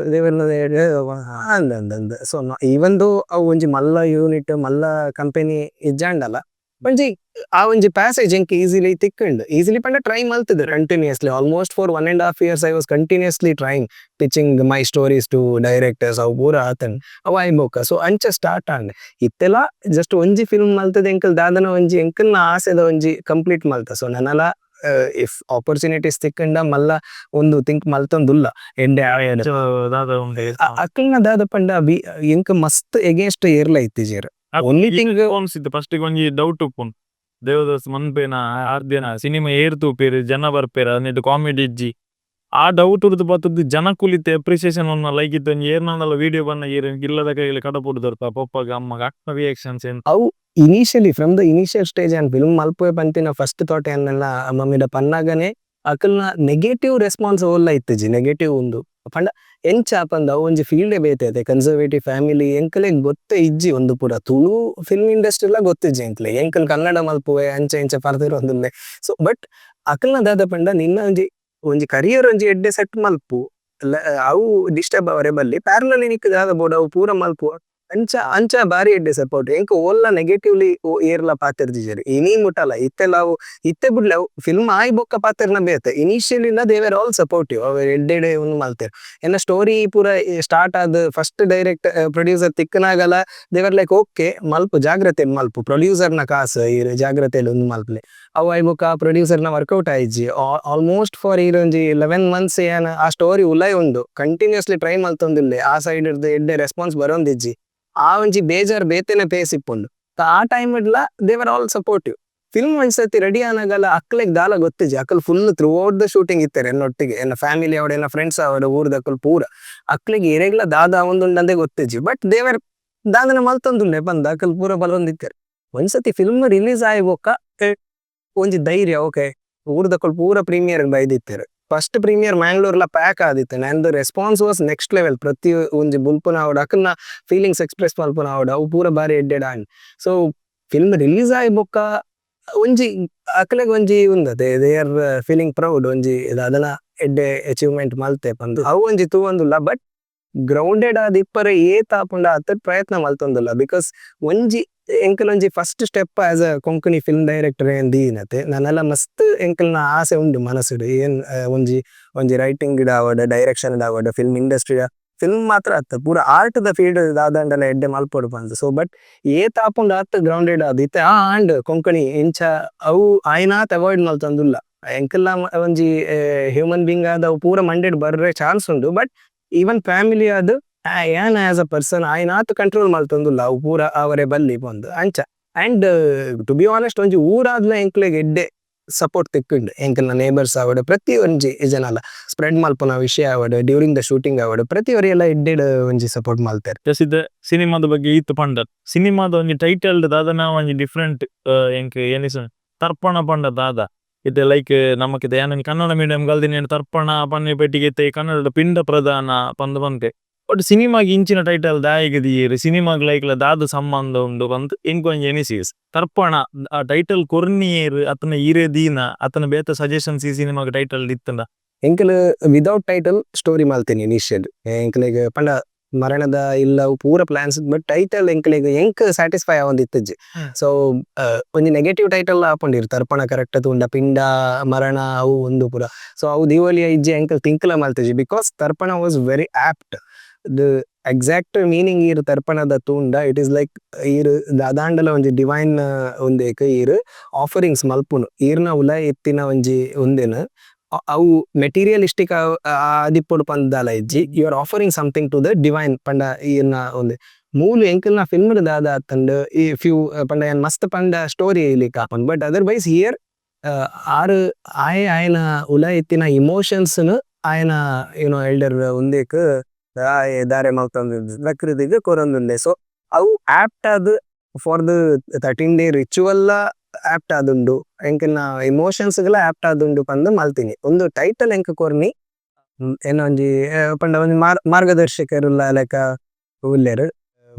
ಅಂದಂದ ಸೊ ಈವನ್ ದೋ ಅವು ಒಂಜಿ ಮಲ್ಲ ಯೂನಿಟ್ ಮಲ್ಲ ಕಂಪೆನಿ ಇಜ್ಜಾಂಡಲ್ಲ ಒಂಜಿ ಆ ಒಂಜಿ ಪ್ಯಾಸೇಜ್ ಎಂಕ್ ಈಸಿಲಿ ಪಂಡ ಟ್ರೈ ಮಲ್ತಿದ್ದೆ continuously almost for 1.5 years I was continuously trying pitching my stories to directors ಅವು ಪೂರ ಆತನ್ ಅವು ಐ ಬೋಕ ಸೊ ಅಂಚ ಸ್ಟಾರ್ಟ್ ಆಂಡ್ ಇತ್ತೆಲ್ಲ ಜಸ್ಟ್ ಒಂಜಿ ಫಿಲ್ಮ್ ಮಲ್ತದ ಎಂಕಲ್ ದಾದನ ಒಂಜಿ ಎಂಕಲ್ನ ಆಸೆದ ಒಂಜಿ ಕಂಪ್ಲೀಟ್ ಮಲ್ತ ಸೊ ನನಲ ಇಫ್ ಆಪರ್ಚುನಿಟೀಸ್ ತಿಕ್ಕಂಡ ಮಲ್ಲ ಒಂದು ಥಿಂಕ್ ಮಲ್ತೊಂದುಲ್ಲ ಎಂಡೆ ಅಕಲ್ನ ದಾದ ಪಂಡ ಎಂಕ್ ಮಸ್ತ್ ಎಗೇನ್ಸ್ಟ್ ಏರ್ಲ ಇತ್ತಿಜೇರ್ ಓನ್ಲಿ ಥಿಂಗ್ ಫಸ್ಟ್ ಒಂಜಿ ಡೌಟ್ ಉಪ್ಪುಂಡು ದೇವದಾಸ್ ಮನ್ಪೇನ ಆರ್ದ್ಯನ ಸಿನಿಮಾ ಏರ್ ತೂಪೇರು ಜನ ಬರ್ಪೇರ ನೆಟ್ ಕಾಮಿಡಿ ಇಜ್ಜಿ ಆ ಡೌಟ್ ಉರ್ದು ಬತ್ತದ್ದು ಜನ ಕುಲಿತೆ ಅಪ್ರಿಸಿಯೇಷನ್ ಒನ್ನ ಲೈಕ್ ಇತ್ತು ಏರ್ನಲ್ಲ ವಿಡಿಯೋ ಬನ್ನ ಇಲ್ಲದ ಕೈಲಿ ಕಡಪುಡು ದೊರ್ಪ ಪಪ್ಪಗ ಅಮ್ಮಗ ಅಕ್ಕ ರಿಯಾಕ್ಷನ್ಸ್ ಏನು ಅವು initially from the initial stage on film ಮಲ್ಪುವೆ ಪಂತಿನ ಫಸ್ಟ್ ಥಾಟ್ ಏನೆಲ್ಲ ಮಮ್ಮಿದ ಪನ್ನಾಗನೆ ಅಕಲ್ನ ನೆಗೆಟಿವ್ ರೆಸ್ಪಾನ್ಸ್ ಓಲ್ಲ ಇತ್ತಿಜಿ ನೆಗೆಟಿವ್ ಒಂದು ಪಂಡ ಎಂಚ ಪಂದ ಒಂಜಿ ಫೀಲ್ಡೇ ಬೇತೈತೆ ಕನ್ಸರ್ವೇಟಿವ್ ಫ್ಯಾಮಿಲಿ ಎಂಕಲೆ ಗೊತ್ತೇ ಇಜ್ಜಿ ಒಂದು ಪೂರ ತುಳು ಫಿಲ್ಮ್ ಇಂಡಸ್ಟ್ರಿ ಎಲ್ಲ ಗೊತ್ತಿಜ್ಜಿ ಎಂಕಲ್ ಕನ್ನಡ ಮಲ್ಪುವೆ ಅಂಚೆ ಇಂಚೆ ಪರ್ದಿರೋದಿಲ್ಲೆ ಸೊ ಬಟ್ ಅಕಲ್ನ ದಾದ ಪಂಡ ನಿನ್ನ ಒಂಜಿ ಕರಿಯರ್ ಒಂಜಿ ಎಡ್ಡೆ ಸೆಟ್ ಮಲ್ಪು ಅವು ಡಿಸ್ಟರ್ಬ್ ಅವರೇ ಬಲ್ಲಿ ಪ್ಯಾರಲಲಿ ನಿಕ್ ದಾದ ಬೋರ್ಡ್ ಅವು ಪೂರ ಮಲ್ಪು ಅಂಚ ಅಂಚ ಬಾರಿ ಎಡ್ಡೆ ಸಪೋರ್ಟ್ ಎಂಕ್ ಓಲ್ಲ ನೆಗೆಟಿವ್ಲಿ ಏರ್ಲ ಪಾತೆರ್ದಿಜೆರ್ ಇನಿ ಮುಟ್ಟಲ್ಲ ಇತ್ತೆಲ್ಲ ಅವು ಇತ್ತೆ ಬಿಡ್ಲೆ ಅವು ಫಿಲ್ಮ್ ಆಯ್ ಬೊಕ್ಕ ಪಾತೆರ್ನ ಬೇತೆ ಇನಿಷಿಯಲಿ ದೇವರ್ ಆಲ್ ಸಪೋರ್ಟಿವ್ ಅವ್ ಎಡ್ಡೆಡೆ ಒಂದು ಮಲ್ತೆರ್ ಎನ್ನ ಸ್ಟೋರಿ ಪೂರ ಸ್ಟಾರ್ಟ್ ಆದ್ ಫಸ್ಟ್ ಡೈರೆಕ್ಟ್ ಪ್ರೊಡ್ಯೂಸರ್ ತಿಕ್ಕನಾಗಲ ದೇವರ್ ಲೈಕ್ ಓಕೆ ಮಲ್ಪು ಜಾಗ್ರತೆ ಮಲ್ಪು ಪ್ರೊಡ್ಯೂಸರ್ ನ ಕಾಸ್ ಇರ್ ಜಾಗ್ರತೆಯಲ್ಲಿ ಒಂದು ಮಲ್ಪಲೆ ಅವು ಆಯ್ ಬೊಕ್ಕ ಪ್ರೊಡ್ಯೂಸರ್ ನ ವರ್ಕೌಟ್ ಆಯ್ಜಿ ಆಲ್ಮೋಸ್ಟ್ ಫಾರ್ ಒಂಜಿ 11 months ಏನ್ ಆ ಸ್ಟೋರಿ ಉಲೈ ಉಂಡು ಕಂಟಿನ್ಯೂಸ್ಲಿ ಟ್ರೈ ಮಲ್ತೊಂದಿಲ್ಲೆ ಆ ಸೈಡ್ ಎಡ್ಡೆ ರೆಸ್ಪಾನ್ಸ್ ಬರೋಂದಿಜ್ಜಿ ಆ ಒಂಜಿ ಬೇಜಾರ್ ಬೇತೆನೆ ಫೇಸ್ ಇಪ್ಪುಂಡು ಆ ಟೈಮ್ ಇಡ್ಲ ದೇವರ್ ಆಲ್ ಸಪೋರ್ಟಿವ್ ಫಿಲ್ಮ್ ಒಂದ್ಸತಿ ರೆಡಿ ಆನಾಗಲ್ಲ ಅಕ್ಲೆಗ್ ದಾಲ ಗೊತ್ತಿಜಿ ಅಕ್ಕಲ್ full throughout the shooting ಇತ್ತಾರೆ ಎನ್ನೊಟ್ಟಿಗೆ ಎನ್ನ ಫ್ಯಾಮಿಲಿ ಅವಡ ಎನ್ನ ಫ್ರೆಂಡ್ಸ್ ಅವಡ ಊರ್ದಕ್ಕಲ್ ಪೂರ ಅಕ್ಲೆಗ್ ಎರೆಗ್ಲ ದಾದ ಒಂದುಂಡಂದೆ ಗೊತ್ತಿಜಿ ಬಟ್ ದೇವರ್ ದಾದನ ಮಲ್ತೊಂದುಲ್ಲೆ ಬಂದ ಅಕ್ಕಲ್ ಪೂರ ಬಲೊಂದಿತ್ತಾರೆ ಒಂದ್ಸತಿ ಫಿಲ್ಮ್ ರಿಲೀಸ್ ಆಯ್ ಬೊಕ್ಕ ಒಂಜಿ ಧೈರ್ಯ ಓಕೆ ಊರ್ದಕ್ಕಲ್ ಪೂರ ಪ್ರೀಮಿಯರ್ ಬೈದಿತ್ತಾರೆ ಫಸ್ಟ್ ಪ್ರೀಮಿಯರ್ ಮ್ಯಾಂಗ್ಳೂರ್ಲ ಪ್ಯಾಕ್ ಆದಿತ್ತೆ and the response was next level ಪ್ರತಿ ಒಂಜಿ ಬುಲ್ಪುನ ಅವಡ ಅಕ್ಕಲ್ನ ಫೀಲಿಂಗ್ಸ್ ಎಕ್ಸ್ಪ್ರೆಸ್ ಮಲ್ಪುನ ಅವಡ ಅವು ಪೂರ ಬಾರಿ ಎಡ್ಡೆಡ ಸೊ ಫಿಲ್ಮ್ ರಿಲೀಸ್ ಆಯ್ ಬೊಕ್ಕ ಒಂಜಿ ಅಕ್ಲೆಗ್ ಒಂಜಿ ಉಂದತೆ ದೇ ಆರ್ ಫೀಲಿಂಗ್ ಪ್ರೌಡ್ ಒಂಜಿ ಅದನ್ನ ಎಡ್ಡೆ ಅಚೀವ್ಮೆಂಟ್ ಮಲ್ತೆ ಪಂದು ಅವು ಒಂಜಿ ತೂವೊಂದುಲ್ಲ ಬಟ್ ಗ್ರೌಂಡೆಡ್ ಆದ ಇಪ್ಪರೆ ಏತ್ ಆಪುಂಡ ಅತ್ತ ಪ್ರಯತ್ನ ಮಲ್ತೊಂದುಲ್ಲ ಬಿಕಾಸ್ ಒಂಜಿ ಎಂಕಲ್ ಒಂಜಿ first step as a Konkani film director ಏನ್ ದೀನತೆ ನಾನೆಲ್ಲ ಮಸ್ತ್ ಎಂಕಲ್ನ ಆಸೆ ಉಂಡು ಮನಸ್ಸುಡು ಏನ್ ಒಂಜಿ ಒಂಜಿ ರೈಟಿಂಗ್ ಆವಡ್ ಡೈರೆಕ್ಷನ್ ಆವಡ್ ಫಿಲ್ಮ್ ಇಂಡಸ್ಟ್ರಿ ಫಿಲ್ಮ್ ಮಾತ್ರ ಅತ್ತ ಪೂರ ಆರ್ಟ್ ದ ಫೀಲ್ಡ್ ದಾದಂಡಲ ಎಡ್ಡೆ ಮಲ್ಪೊಡು ಪಂದ್ ಸೊ ಬಟ್ ಏತ್ ಆಪುಂಡ ಅತ್ತ ಗ್ರೌಂಡೆಡ್ ಆದ್ ಇತ್ತೆ ಆಂಡ್ ಕೊಂಕಣಿ ಇಂಚ ಅವು ಆಯ್ನಾತ್ ಅವಾಯ್ಡ್ ಮಲ್ತೊಂದುಲ್ಲ ಎಂಕಲ್ನ ಒಂಜಿ ಹ್ಯೂಮನ್ ಬೀಂಗ್ ಆದ ಅವು ಪೂರ ಮಂಡೆಡ್ ಬರ್ರೆ ಚಾನ್ಸ್ ಉಂಡು ಬಟ್ ಈವನ್ ಫ್ಯಾಮಿಲಿ ಆದ್ ಏನ್ ಆಸ್ ಅ ಪರ್ಸನ್ ಆಯ್ನಾತ್ ಕಂಟ್ರೋಲ್ ಮಲ್ತೊಂದುಲ್ಲ ಅವು ಪೂರ ಅವರೇ ಬಲ್ಲಿ ಪಂದ್ ಅಂಚ ಅಂಡ್ ಟು ಬಿ ಆನೆಸ್ಟ್ ಒಂಜಿ ಊರಾದ್ಲ ಎಂಕ್ಲೆಗ್ ಎಡ್ಡೆ ಸಪೋರ್ಟ್ ತಿಕ್ಕುಂಡು ಎಂಕಲ್ನ ನೇಬರ್ಸ್ ಆವಡ್ ಪ್ರತಿ ಒಂಜಿ ಜನಲ ಸ್ಪ್ರೆಡ್ ಮಲ್ಪುನ ವಿಷಯ ಆವಡ್ ಡ್ಯೂರಿಂಗ್ ದ ಶೂಟಿಂಗ್ ಆವಡ್ ಪ್ರತಿ ಒರಿಯೆಲ್ಲ ಎಡ್ಡೆಡ್ ಒಂಜಿ ಸಪೋರ್ಟ್ ಮಲ್ತೆರ್ ಜಸ್ಟ್ ಇದು ಸಿನಿಮಾದ ಬಗ್ಗೆ ಈತ್ ಪಂಡದ್ ಸಿನಿಮಾದ ಒಂಜಿ ಟೈಟಲ್ ದಾದನ ಒಂಜಿ ಡಿಫ್ರೆಂಟ್ ಎಂಕ್ ಏನಿಸ ತರ್ಪಣ ಪಂಡ ದಾದ ಇದು ಲೈಕ್ ನಮಕ್ ಏನ ಕನ್ನಡ ಮೀಡಿಯಂ ಗಲ್ದಿನ ತರ್ಪಣ ಪನ್ನೆ ಪೆಟ್ಟಿಗೆ ಕನ್ನಡದ ಪಿಂಡ ಪ್ರಧಾನ ಪಂದ್ ಬಂತೆ ಬಟ್ ಸಿನಿಮಾಗ್ ಇಂಚಿನ ಟೈಟಲ್ ದಾಯಗದಿಯೇರು ಸಿನಿಮಾಗ್ ಲೈಕ್ಲ ದಾದ ಸಂಬಂಧ ಉಂಡು ಬಂದ್ ಎಂಕೊಂಜಿ ಎನಿಸೀಸ್ ತರ್ಪಣ ಆ ಟೈಟಲ್ ಕೊರ್ನಿಯೇರು ಅತನ ಈರೆ ದೀನ ಅತನ ಬೇತ ಸಜೆಷನ್ಸ್ ಈ ಸಿನಿಮಾಗ್ ಟೈಟಲ್ ಇತ್ತಂದ ಎಂಕಲ್ ವಿದೌಟ್ ಟೈಟಲ್ ಸ್ಟೋರಿ ಮಲ್ತೇನೆ ಇನಿಷಿಯಲ್ ಎಂಕಲೆಗ್ ಪಂಡ ಮರಣದ ಇಲ್ಲ ಅವು ಪೂರ ಪ್ಲಾನ್ಸ್ ಬಟ್ ಟೈಟಲ್ ಎಂಕಲೆಗ್ ಎಂಕ್ ಸ್ಯಾಟಿಸ್ಫೈ ಆವೊಂದಿತ್ತಜ್ಜಿ ಸೊ ಒಂಜಿ ನೆಗೆಟಿವ್ ಟೈಟಲ್ ಆಪುಂಡಿರ್ ತರ್ಪಣ ಕರೆಕ್ಟ್ ತೂಂಡ ಪಿಂಡ ಮರಣ ಅವು ಒಂದು ಪೂರ ಸೊ ಅವು ದಿವೋಲಿ ಇಜ್ಜಿ ಎಂಕಲ್ ತಿಂಕ್ಲ ಮಲ್ತಜಿ because tarpana was very apt the exact meaning ಈರ್ ತರ್ಪಣದ ತೂಂಡ ಇಟ್ ಈಸ್ ಲೈಕ್ ಈರ್ ದಾದಾಂಡಲ ಒಂಜಿ ಡಿವೈನ್ ಒಂದೇಕ್ ಈರ್ ಆಫರಿಂಗ್ಸ್ ಮಲ್ಪುನು ಈರ್ನ ಉಲ ಎತ್ತಿನ ಒಂಜಿ ಒಂದೇನ ಅವು ಮೆಟೀರಿಯಲಿಸ್ಟಿಕ್ ಆದಿಪ್ಪೊಡು ಪಂದಾಲ ಇಜ್ಜಿ you are offering something to the divine ಪಂಡ ಈರ್ನ ಒಂದೆ ಮೂಲು ಎಂಕಲ್ನ ಫಿಲ್ಮ್ ದಾದ ಆತಂಡ್ ಈ ಫ್ಯೂ ಪಂಡ ಏನ್ ಮಸ್ತ್ ಪಂಡ ಸ್ಟೋರಿ ಏಲಿಕ್ ಆಪನ್ ಬಟ್ ಅದರ್ವೈಸ್ ಹಿಯರ್ ಆರ್ ಆಯನ ಉಲ ಎತ್ತಿನ ಇಮೋಷನ್ಸ್ ಆಯನ ಏನೋ ಎಲ್ಡರ್ ಒಂದೇಕ್ ದಾರೆ ಮಲ್ತೊಂದು ಪ್ರಕೃತಿಗ್ ಕೊರೊಂದುಂಡೆ ಸೊ ಅವು ಆಪ್ಟ್ ಆದ್ for the 13 day ritual apt ಆದುಂಡು ಎಂಕಲ್ನ ಇಮೋಷನ್ಸ್ ಗಳ ಆಪ್ಟ್ ಆದುಂಡು ಪಂದ್ ಮಲ್ತೀನಿ ಒಂದು ಟೈಟಲ್ ಎಂಕ ಕೊರ್ನಿ ಏನೋ ಒಂಜಿ ಪಂಡ ಒಂಜಿ ಮಾರ್ಗದರ್ಶಕರುಲ್ಲ ಲೆಕ್ಕ ಉಲ್ಲೆರ್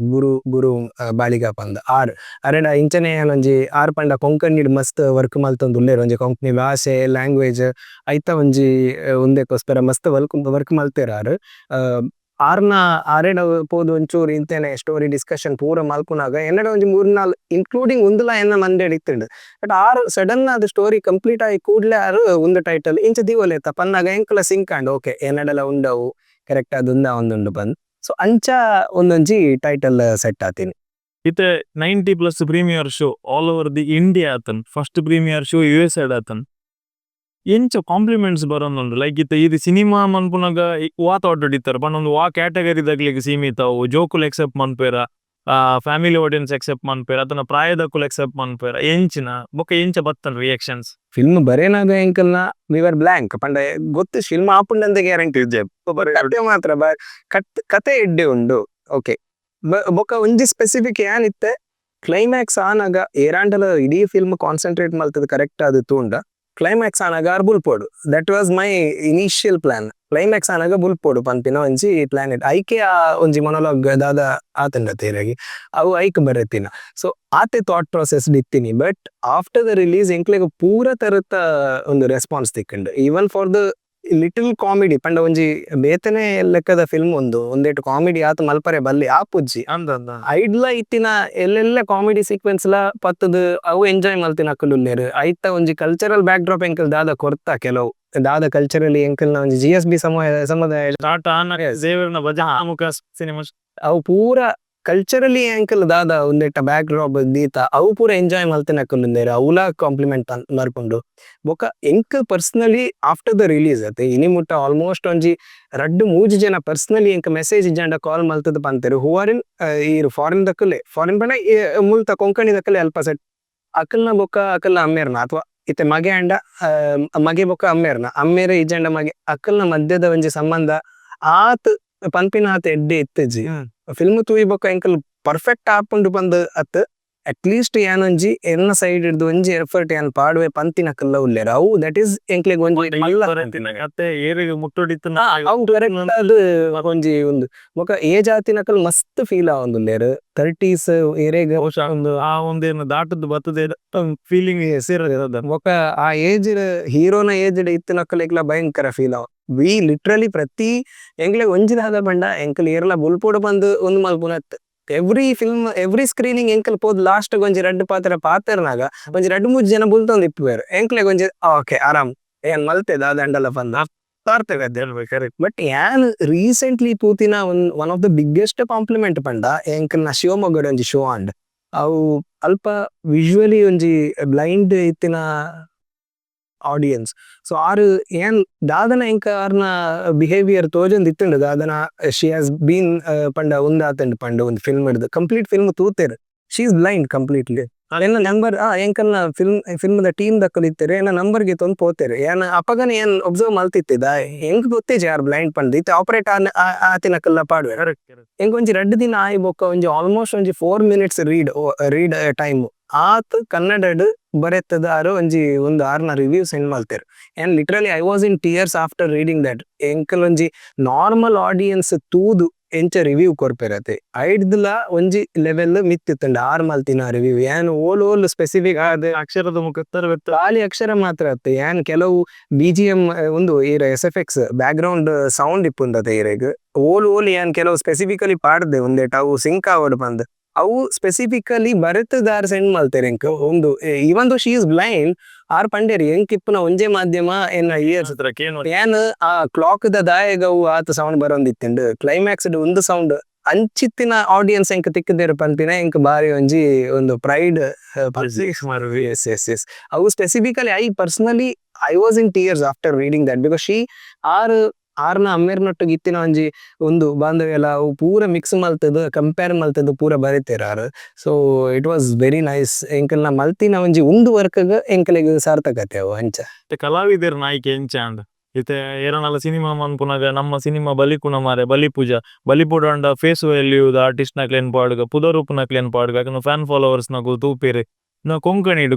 ಗುರು ಬಾಳಿಗ ಪಂದ್ ಅರೆಡ ಇಂಚನೆ ಒಂಜಿ ಪಂಡ ಕೊಂಕಣಿಡ್ ಮಸ್ತ್ ವರ್ಕ್ ಮಲ್ತೊಂದು ಉಲ್ಲೆರ್ ಒಂಜಿ ಕೊಂಕಣಿ ಭಾಷೆ ಲ್ಯಾಂಗ್ವೇಜ್ ಐತ ಒಂಜಿ ಉಂದೆಕೋಸ್ಕರ ಮಸ್ತ್ ವರ್ಕ್ ಮಲ್ತೆರ್ ಆರ್ನ ಆರೆಡ ಪೋದು ಒಂಚೂರು ಇಂತೇನೆ ಸ್ಟೋರಿ ಡಿಸ್ಕಷನ್ ಪೂರ ಮಲ್ಪುನಾಗ ಎನ್ನಡ ಒಂಜಿ 3-4 ಇನ್ಕ್ಲೂಡಿಂಗ್ ಉಂದುಲ ಎನ್ನ ಮಂಡೆಡ್ ಇತ್ತುಂಡು ಬಟ್ ಸಡನ್ ಅದು ಸ್ಟೋರಿ ಕಂಪ್ಲೀಟ್ ಆಗಿ ಕೂಡ್ಲೆ ಉಂದು ಟೈಟಲ್ ಇಂಚ ದಿವೋಲೆತ ಪನ್ನಾಗ ಎಂಕುಲ ಸಿಂಕಾಂಡ್ ಓಕೆ ಎನ್ನಡಲ ಉಂಡವು ಕರೆಕ್ಟ್ ಅದು ಒಂದುಂಡು ಬಂದ್ ಸೊ ಅಂಚ ಒಂದೊಂಜಿ ಟೈಟಲ್ ಸೆಟ್ ಆತೀನಿ ಇತ್ತೆ 90+ premiere show all over the India ಆತನ್ ಫಸ್ಟ್ ಪ್ರೀಮಿಯರ್ ಶೋ US ಆತನ್ ಎಂಚ ಕಾಂಪ್ಲಿಮೆಂಟ್ಸ್ ಬರೋನುಂಡು ಲೈಕ್ ಇತ್ತ ಇದು ಸಿನಿಮಾ ಮನ್ಪುನಾಗ ವಾತ ಹೊಡ್ಡಿತ್ತಾರೆ ಪಂಡ ಒಂದು ವಾ ಕ್ಯಾಟಗರಿ ದಗ್ಲಿಗೆ ಸೀಮಿತ ಅವು ಜೋಕುಲ್ ಎಕ್ಸೆಪ್ಟ್ ಮನ್ಪೇರ ಫ್ಯಾಮಿಲಿ ಆಡಿಯನ್ಸ್ ಎಕ್ಸೆಪ್ಟ್ ಮನ್ಪೇರ ಅದನ್ನ ಪ್ರಾಯದಕ್ಕುಲ್ ಎಕ್ಸೆಪ್ಟ್ ಮನ್ಪೇರ ಎಂಚಿನ ಬೊಕ್ಕ ಎಂಚ ಬತ್ತನ್ ರಿಯಾಕ್ಷನ್ಸ್ ಫಿಲ್ಮ್ ಬರೇನಾಗ ಎಂಕಲ್ನ ವಿವರ್ ಬ್ಲಾಂಕ್ ಪಂಡ ಗೊತ್ತು ಫಿಲ್ಮ್ ಆಪುಂಡಂತ ಗ್ಯಾರಂಟಿ ಇಜ್ಜೆ ಕತೆ ಮಾತ್ರ ಕತೆ ಎಡ್ಡೆ ಉಂಡು ಓಕೆ ಬೊಕ್ಕ ಒಂಜಿ ಸ್ಪೆಸಿಫಿಕ್ ಏನಿತ್ತೆ ಕ್ಲೈಮ್ಯಾಕ್ಸ್ ಆನಾಗ ಏರಾಂಡಲ ಇಡೀ ಫಿಲ್ಮ್ ಕಾನ್ಸಂಟ್ರೇಟ್ ಮಲ್ತದ ಕರೆಕ್ಟ್ ಆದ್ ತೂಂಡ ಕ್ಲೈಮ್ಯಾಕ್ಸ್ ಆನಾಗ ಆರ್ ಬುಲ್ಪೋಡು that was my initial plan climax ಆನಾಗ ಬುಲ್ಪೋಡು ಪನ್ಪಿನ ಒಂಜಿ ಪ್ಲಾನೆಟ್ ಐಕೆ ಆ ಒಂಜಿ ಮೊನೊಲಾಗ್ ದಾದ ಆತಂಡ ತೇರಾಗಿ ಅವು ಐಕ್ ಬರೆತಿನ ಸೊ ಆತೆ ಥಾಟ್ ಪ್ರೊಸೆಸ್ ಇತ್ತೀನಿ ಬಟ್ ಆಫ್ಟರ್ ದ ರಿಲೀಸ್ ಎಂಕ್ಲೆಗ್ ಪೂರ ತರತ ಒಂದು ರೆಸ್ಪಾನ್ಸ್ ತಿಕ್ಕಂಡು even for the little comedy ಪಂಡ ಒಂಜಿ ಬೇತನೆ ಲೆಕ್ಕದ ಫಿಲ್ಮ್ ಒಂದೇಟ್ ಕಾಮಿಡಿ ಆತ್ ಮಲ್ಪರೆ ಬಲ್ಲಿ ಆಪುಜ್ಜಿ ಐಡ್ಲ ಇತ್ತಿನ ಎಲ್ಲೆಲ್ಲ ಕಾಮಿಡಿ ಸೀಕ್ವೆನ್ಸ್ ಲ ಪತ್ತದು ಅವು ಎಂಜಾಯ್ ಮಲ್ತಿನ ಅಕ್ಕಲುಲ್ಲೇರು ಐತ ಒಂಜಿ ಕಲ್ಚರಲ್ ಬ್ಯಾಕ್ ಡ್ರಾಪ್ ಎಂಕಲ್ ದಾದ ಕೊರ್ತ ಕೆಲವು ದಾದ ಕಲ್ಚರಲಿ ಎಂಕಲ್ನ ಒಂಜಿ GSB ಸಮುದಾಯ ಅವು ಪೂರ ಕಲ್ಚರಲಿ ಎಂಕಲ್ ದಾದ ಒಂದೆಟ್ಟ ಬ್ಯಾಕ್ ಡ್ರಾಪ್ ದೀತ ಅವು ಪೂರ ಎಂಜಾಯ್ ಮಲ್ತಿನ ಅಕ್ಕಲುಲ್ಲೇರು ಅವುಲ ಕಾಂಪ್ಲಿಮೆಂಟ್ ಮಲ್ಪುಂಡು ಬೊಕ ಎಂಕ್ ಪರ್ಸನಲಿ ಆಫ್ಟರ್ ದ ರಿಲೀಸ್ ಅತೆ ಇನಿ ಮುಟ್ಟ ಆಲ್ಮೋಸ್ಟ್ ಒಂಜಿ ರಡ್ಡು ಮೂಜಿ ಜನ ಪರ್ಸನಲಿ ಎಂಕ್ ಮೆಸೇಜ್ ಇಜ್ಜಂಡ ಕಾಲ್ ಮಲ್ತದ ಪಂತೆರು ಹೂವಾರಿನ್ ಈರು ಫಾರಿನ್ ದಕ್ಕಲೆ ಫಾರಿನ್ ಪಂಡ ಮುಲ್ತ ಕೊಂಕಣಿ ದಕ್ಕಲೆ ಅಲ್ಪ ಸೆಟ್ ಅಕಲ್ನ ಬೊಕ ಅಕಲ್ನ ಅಮ್ಮೇರ್ನ ಅಥವಾ ಇತ್ತೆ ಮಗೆ ಅಂಡ ಮಗೆ ಬೊಕ ಅಮ್ಮೇರ್ನ ಅಮ್ಮೇರೆ ಇಜ್ಜಂಡ ಮಗೆ ಅಕಲ್ನ ಮಧ್ಯದ ಒಂಜಿ ಸಂಬಂಧ ಆತ್ ಪನ್ಪಿನ ಆತ್ ಎಡ್ಡೆ ಇತ್ತಜಿ ಫಿಲ್ಮ್ ತೂಯಿ ಬೊಕ ಎಂಕಲ್ ಪರ್ಫೆಕ್ಟ್ ಆಪುಂಡು ಬಂದ್ ಅತ್ ಅಟ್ಲೀಸ್ಟ್ ಏನೊಂಜಿ ಎನ್ನ ಸೈಡ್ ಇಡ್ದು ಒಂಜಿ ಎಫರ್ಟ್ ಏನ್ ಪಾಡುವೆ ಪಂತಿನಕಲ್ಲ ಉಲ್ಲೇರ ಅವು ದಟ್ ಈಸ್ ಎಂಕ್ಲೆಗ್ ಒಂಜಿ ಅದು ಒಂಜಿ ಒಂದು ಬೊಕ ಏಜ್ ಆತಿನಕಲ್ ಮಸ್ತ್ ಫೀಲ್ ಆವೊಂದುಲ್ಲೇರು 30s ಎರೆಗ್ ಆ ಒಂದೇನು ದಾಟದ್ದು ಬರ್ತದೆ ಫೀಲಿಂಗ್ ಸೇರದ ಬೊಕ ಆ ಏಜ್ ಹೀರೋನ ಏಜ್ ಇತ್ತಿನಕಲ್ ಎಂಕ್ಲ ಭಯಂಕರ ಫೀಲ್ ಆವ ವಿ ಲಿಟ್ರಲಿ ಪ್ರತಿ ಎಂಕ್ಲೆಗ್ ಒಂಜಿದಾದ ಬಂಡ ಎಂಕಲ್ ಏರ್ಲ ಬುಲ್ಪೋಡು ಬಂದು ಒಂದು ಮಲ್ಪುನತ್ ಎವ್ರಿ ಸ್ಕ್ರೀನಿಂಗ್ ಎಂಕಲ್ ಪೋದ್ ಲಾಸ್ಟ್ ಒಂಜಿ ರಡ್ಡು ಪಾತೆರ್ನಾಗ ಒಂಜಿ ರಡ್ಡು ಮೂಜಿ ಜನ ಬುಲ್ತೊಂದು ಇಪ್ಪುವೆರು ಎಂಕ್ಲೆಗ್ ಒಂಜಿ ಓಕೆ ಆರಾಮ್ ಏನ್ ಮಲ್ತೆದ ದಂಡಲ ಬಂದ ಬಟ್ ಏನ್ ರೀಸೆಂಟ್ಲಿ ತೂತಿನ one of the biggest compliment ಪಂಡ ಎಂಕಲ್ನ ಶಿವಮೊಗ್ಗದ ಒಂಜಿ ಶೋ ಅಂಡ್ ಅವು ಅಲ್ಪ ವಿಜುವಲಿ ಒಂಜಿ ಬ್ಲೈಂಡ್ ಇತ್ತಿನ ಆಡಿಯನ್ಸ್ ಸೊ ಆರು ಏನ್ ದಾದನ ಎಂಕ ಆರ್ನ ಬಿಹೇವಿಯರ್ ತೋಜೊಂದು ಇತ್ತುಂಡು ದಾದನ ಶಿ ಹ್ಯಾಸ್ ಬೀನ್ ಪಂಡ ಉಂದಾತಂಡ್ ಪಂಡ ಒಂದು ಫಿಲ್ಮ್ ಹಿಡ್ದು ಕಂಪ್ಲೀಟ್ ಫಿಲ್ಮ್ ತೂತೆರ್ ಶಿ ಈಸ್ ಬ್ಲೈಂಡ್ ಕಂಪ್ಲೀಟ್ಲಿ ಏನ ನಂಬರ್ ಎಂಕಲ್ನ ಫಿಲ್ಮ್ ದ ಟೀಮ್ ದಕ್ಕಲು ಇತ್ತೇರು ಏನ ನಂಬರ್ಗೆ ತೊಂದು ಪೋತೆರು ಏನ ಅಪಗನ ಏನ್ ಒಬ್ಸರ್ವ್ ಮಲ್ತಿತ್ತಿದ ಹೆಂಗ್ ಗೊತ್ತೇಜಿ ಯಾರು ಬ್ಲೈಂಡ್ ಪಂಡ್ ಇತ್ತೆ ಆಪರೇಟ್ ಆತಿನಕಲ್ಲ ಪಾಡ್ವೆ ಹೆಂಗ್ ಒಂಜಿ ರಡ್ಡು ದಿನ ಆಯ್ ಬೊಕ್ಕ ಒಂಜಿ ಆಲ್ಮೋಸ್ಟ್ ಒಂಜಿ 4 minutes ರೀಡ್ ಟೈಮ್ ಆತ್ ಕನ್ನಡಡ್ ಬರೆತ್ತದ ಆರು ಒಂಜಿ ಒಂದು ಆರ್ನ ರಿವ್ಯೂ ಸೆಂಡ್ ಮಲ್ತೆರು and literally I was in tears after reading that ಎಂಕಲ್ ಒಂಜಿ ನಾರ್ಮಲ್ ಆಡಿಯನ್ಸ್ ತೂದು ಎಂಚ ರಿವ್ಯೂ ಕೊರ್ಪೆರತೆ ಐಡ್ದುಲ ಒಂಜಿ ಲೆವೆಲ್ ಮಿತ್ತಿತ್ತಂಡ ಆರ್ ಮಲ್ತಿನ ರಿವ್ಯೂ ಏನ್ ಓಲ್ ಸ್ಪೆಸಿಫಿಕ್ ಆದ ಅಕ್ಷರದ ಮುಖ ಖಾಲಿ ಅಕ್ಷರ ಮಾತ್ರ ಅತ್ತೆ ಏನ್ ಕೆಲವು BGM ಒಂದು ಈರ SFX ಬ್ಯಾಕ್ ಗ್ರೌಂಡ್ ಸೌಂಡ್ ಇಪ್ಪುಂದತೆ ಈರೆಗ್ ಓಲ್ ಏನ್ ಕೆಲವು ಸ್ಪೆಸಿಫಿಕಲಿ ಪಾಡ್ದೆ ಒಂದೇಟ್ ಅವು ಸಿಂಕ್ ಆವಡ್ ಬಂದ್ ಅವು ಸ್ಪೆಸಿಫಿಕಲಿ ಬರೆತದಾರ್ ಸೆಂಡ್ ಮಲ್ತೆರ್ ಎಂಕ್ ಒಂದು ಇವನ್ ದೋ ಶಿ ಇಸ್ ಬ್ಲೈಂಡ್ ಆರ್ ಪಂಡೇರಿ ಎಂಕ್ ಇಪ್ಪುನ ಒಂಜೇ ಮಾಧ್ಯಮ ಏನ ಇಯರ್ಸ್ ಏನ್ ಆ ಕ್ಲಾಕ್ ದ ದಾಯಗವು ಆತ ಸೌಂಡ್ ಬರೋಂದಿತ್ತಂಡ್ ಕ್ಲೈಮ್ಯಾಕ್ಸ್ ಒಂದು ಸೌಂಡ್ ಅಂಚಿತ್ತಿನ ಆಡಿಯನ್ಸ್ ಎಂಕ್ ತಿಕ್ಕದೇರು ಪಂಪಿನ ಎಂಕ್ ಬಾರಿ ಒಂಜಿ ಒಂದು ಪ್ರೈಡ್ ಅವು specifically I personally I was in tears after reading that because she ಆರ್ನ ಅಮ್ಮೇರ್ನೊಟ್ಟಿಗೆ ಇತ್ತಿನ ಒಂಜಿ ಒಂದು ಬಾಂಧವ್ಯ ಎಲ್ಲ ಅವು ಪೂರ ಮಿಕ್ಸ್ ಮಲ್ತದ ಕಂಪೇರ್ ಮಲ್ತದ ಪೂರ ಬರೀತೇರ ಆರ್ so it was very nice ಎಂಕಲ್ನ ಮಲ್ತಿನ ಒಂಜಿ ಉಂದು ವರ್ಕ್ಗ್ ಎಂಕಲೆಗ್ ಸಾರ್ಥಕತೆ ಅವು ಅಂಚ ಕಲಾವಿದರ ನಾಯ್ಕೆ ಎಂಚಾಂಡ್ ಇತ್ತೆ ಏರನಲ ಸಿನಿಮಾ ಮನ್ಪುನಾಗ ನಮ್ಮ ಸಿನಿಮಾ ಬಲಿಕುಣ ಮಾರೆ ಬಲಿಪೂಜ ಬಲಿಪೂಡ ಫೇಸ್ ವ್ಯಾಲ್ಯೂ ಆರ್ಟಿಸ್ಟ್ ನ ಕ್ಲೇನ್ ಪಾಡ್ಗ ಪುದರೂಪ ನ ಕ್ಲೇನ್ ಪಾಡ್ಗ ಫ್ಯಾನ್ ಫಾಲೋವರ್ಸ್ ನಗು ತೂಪೇರೆ ಕೊಂಕಣಿಡ್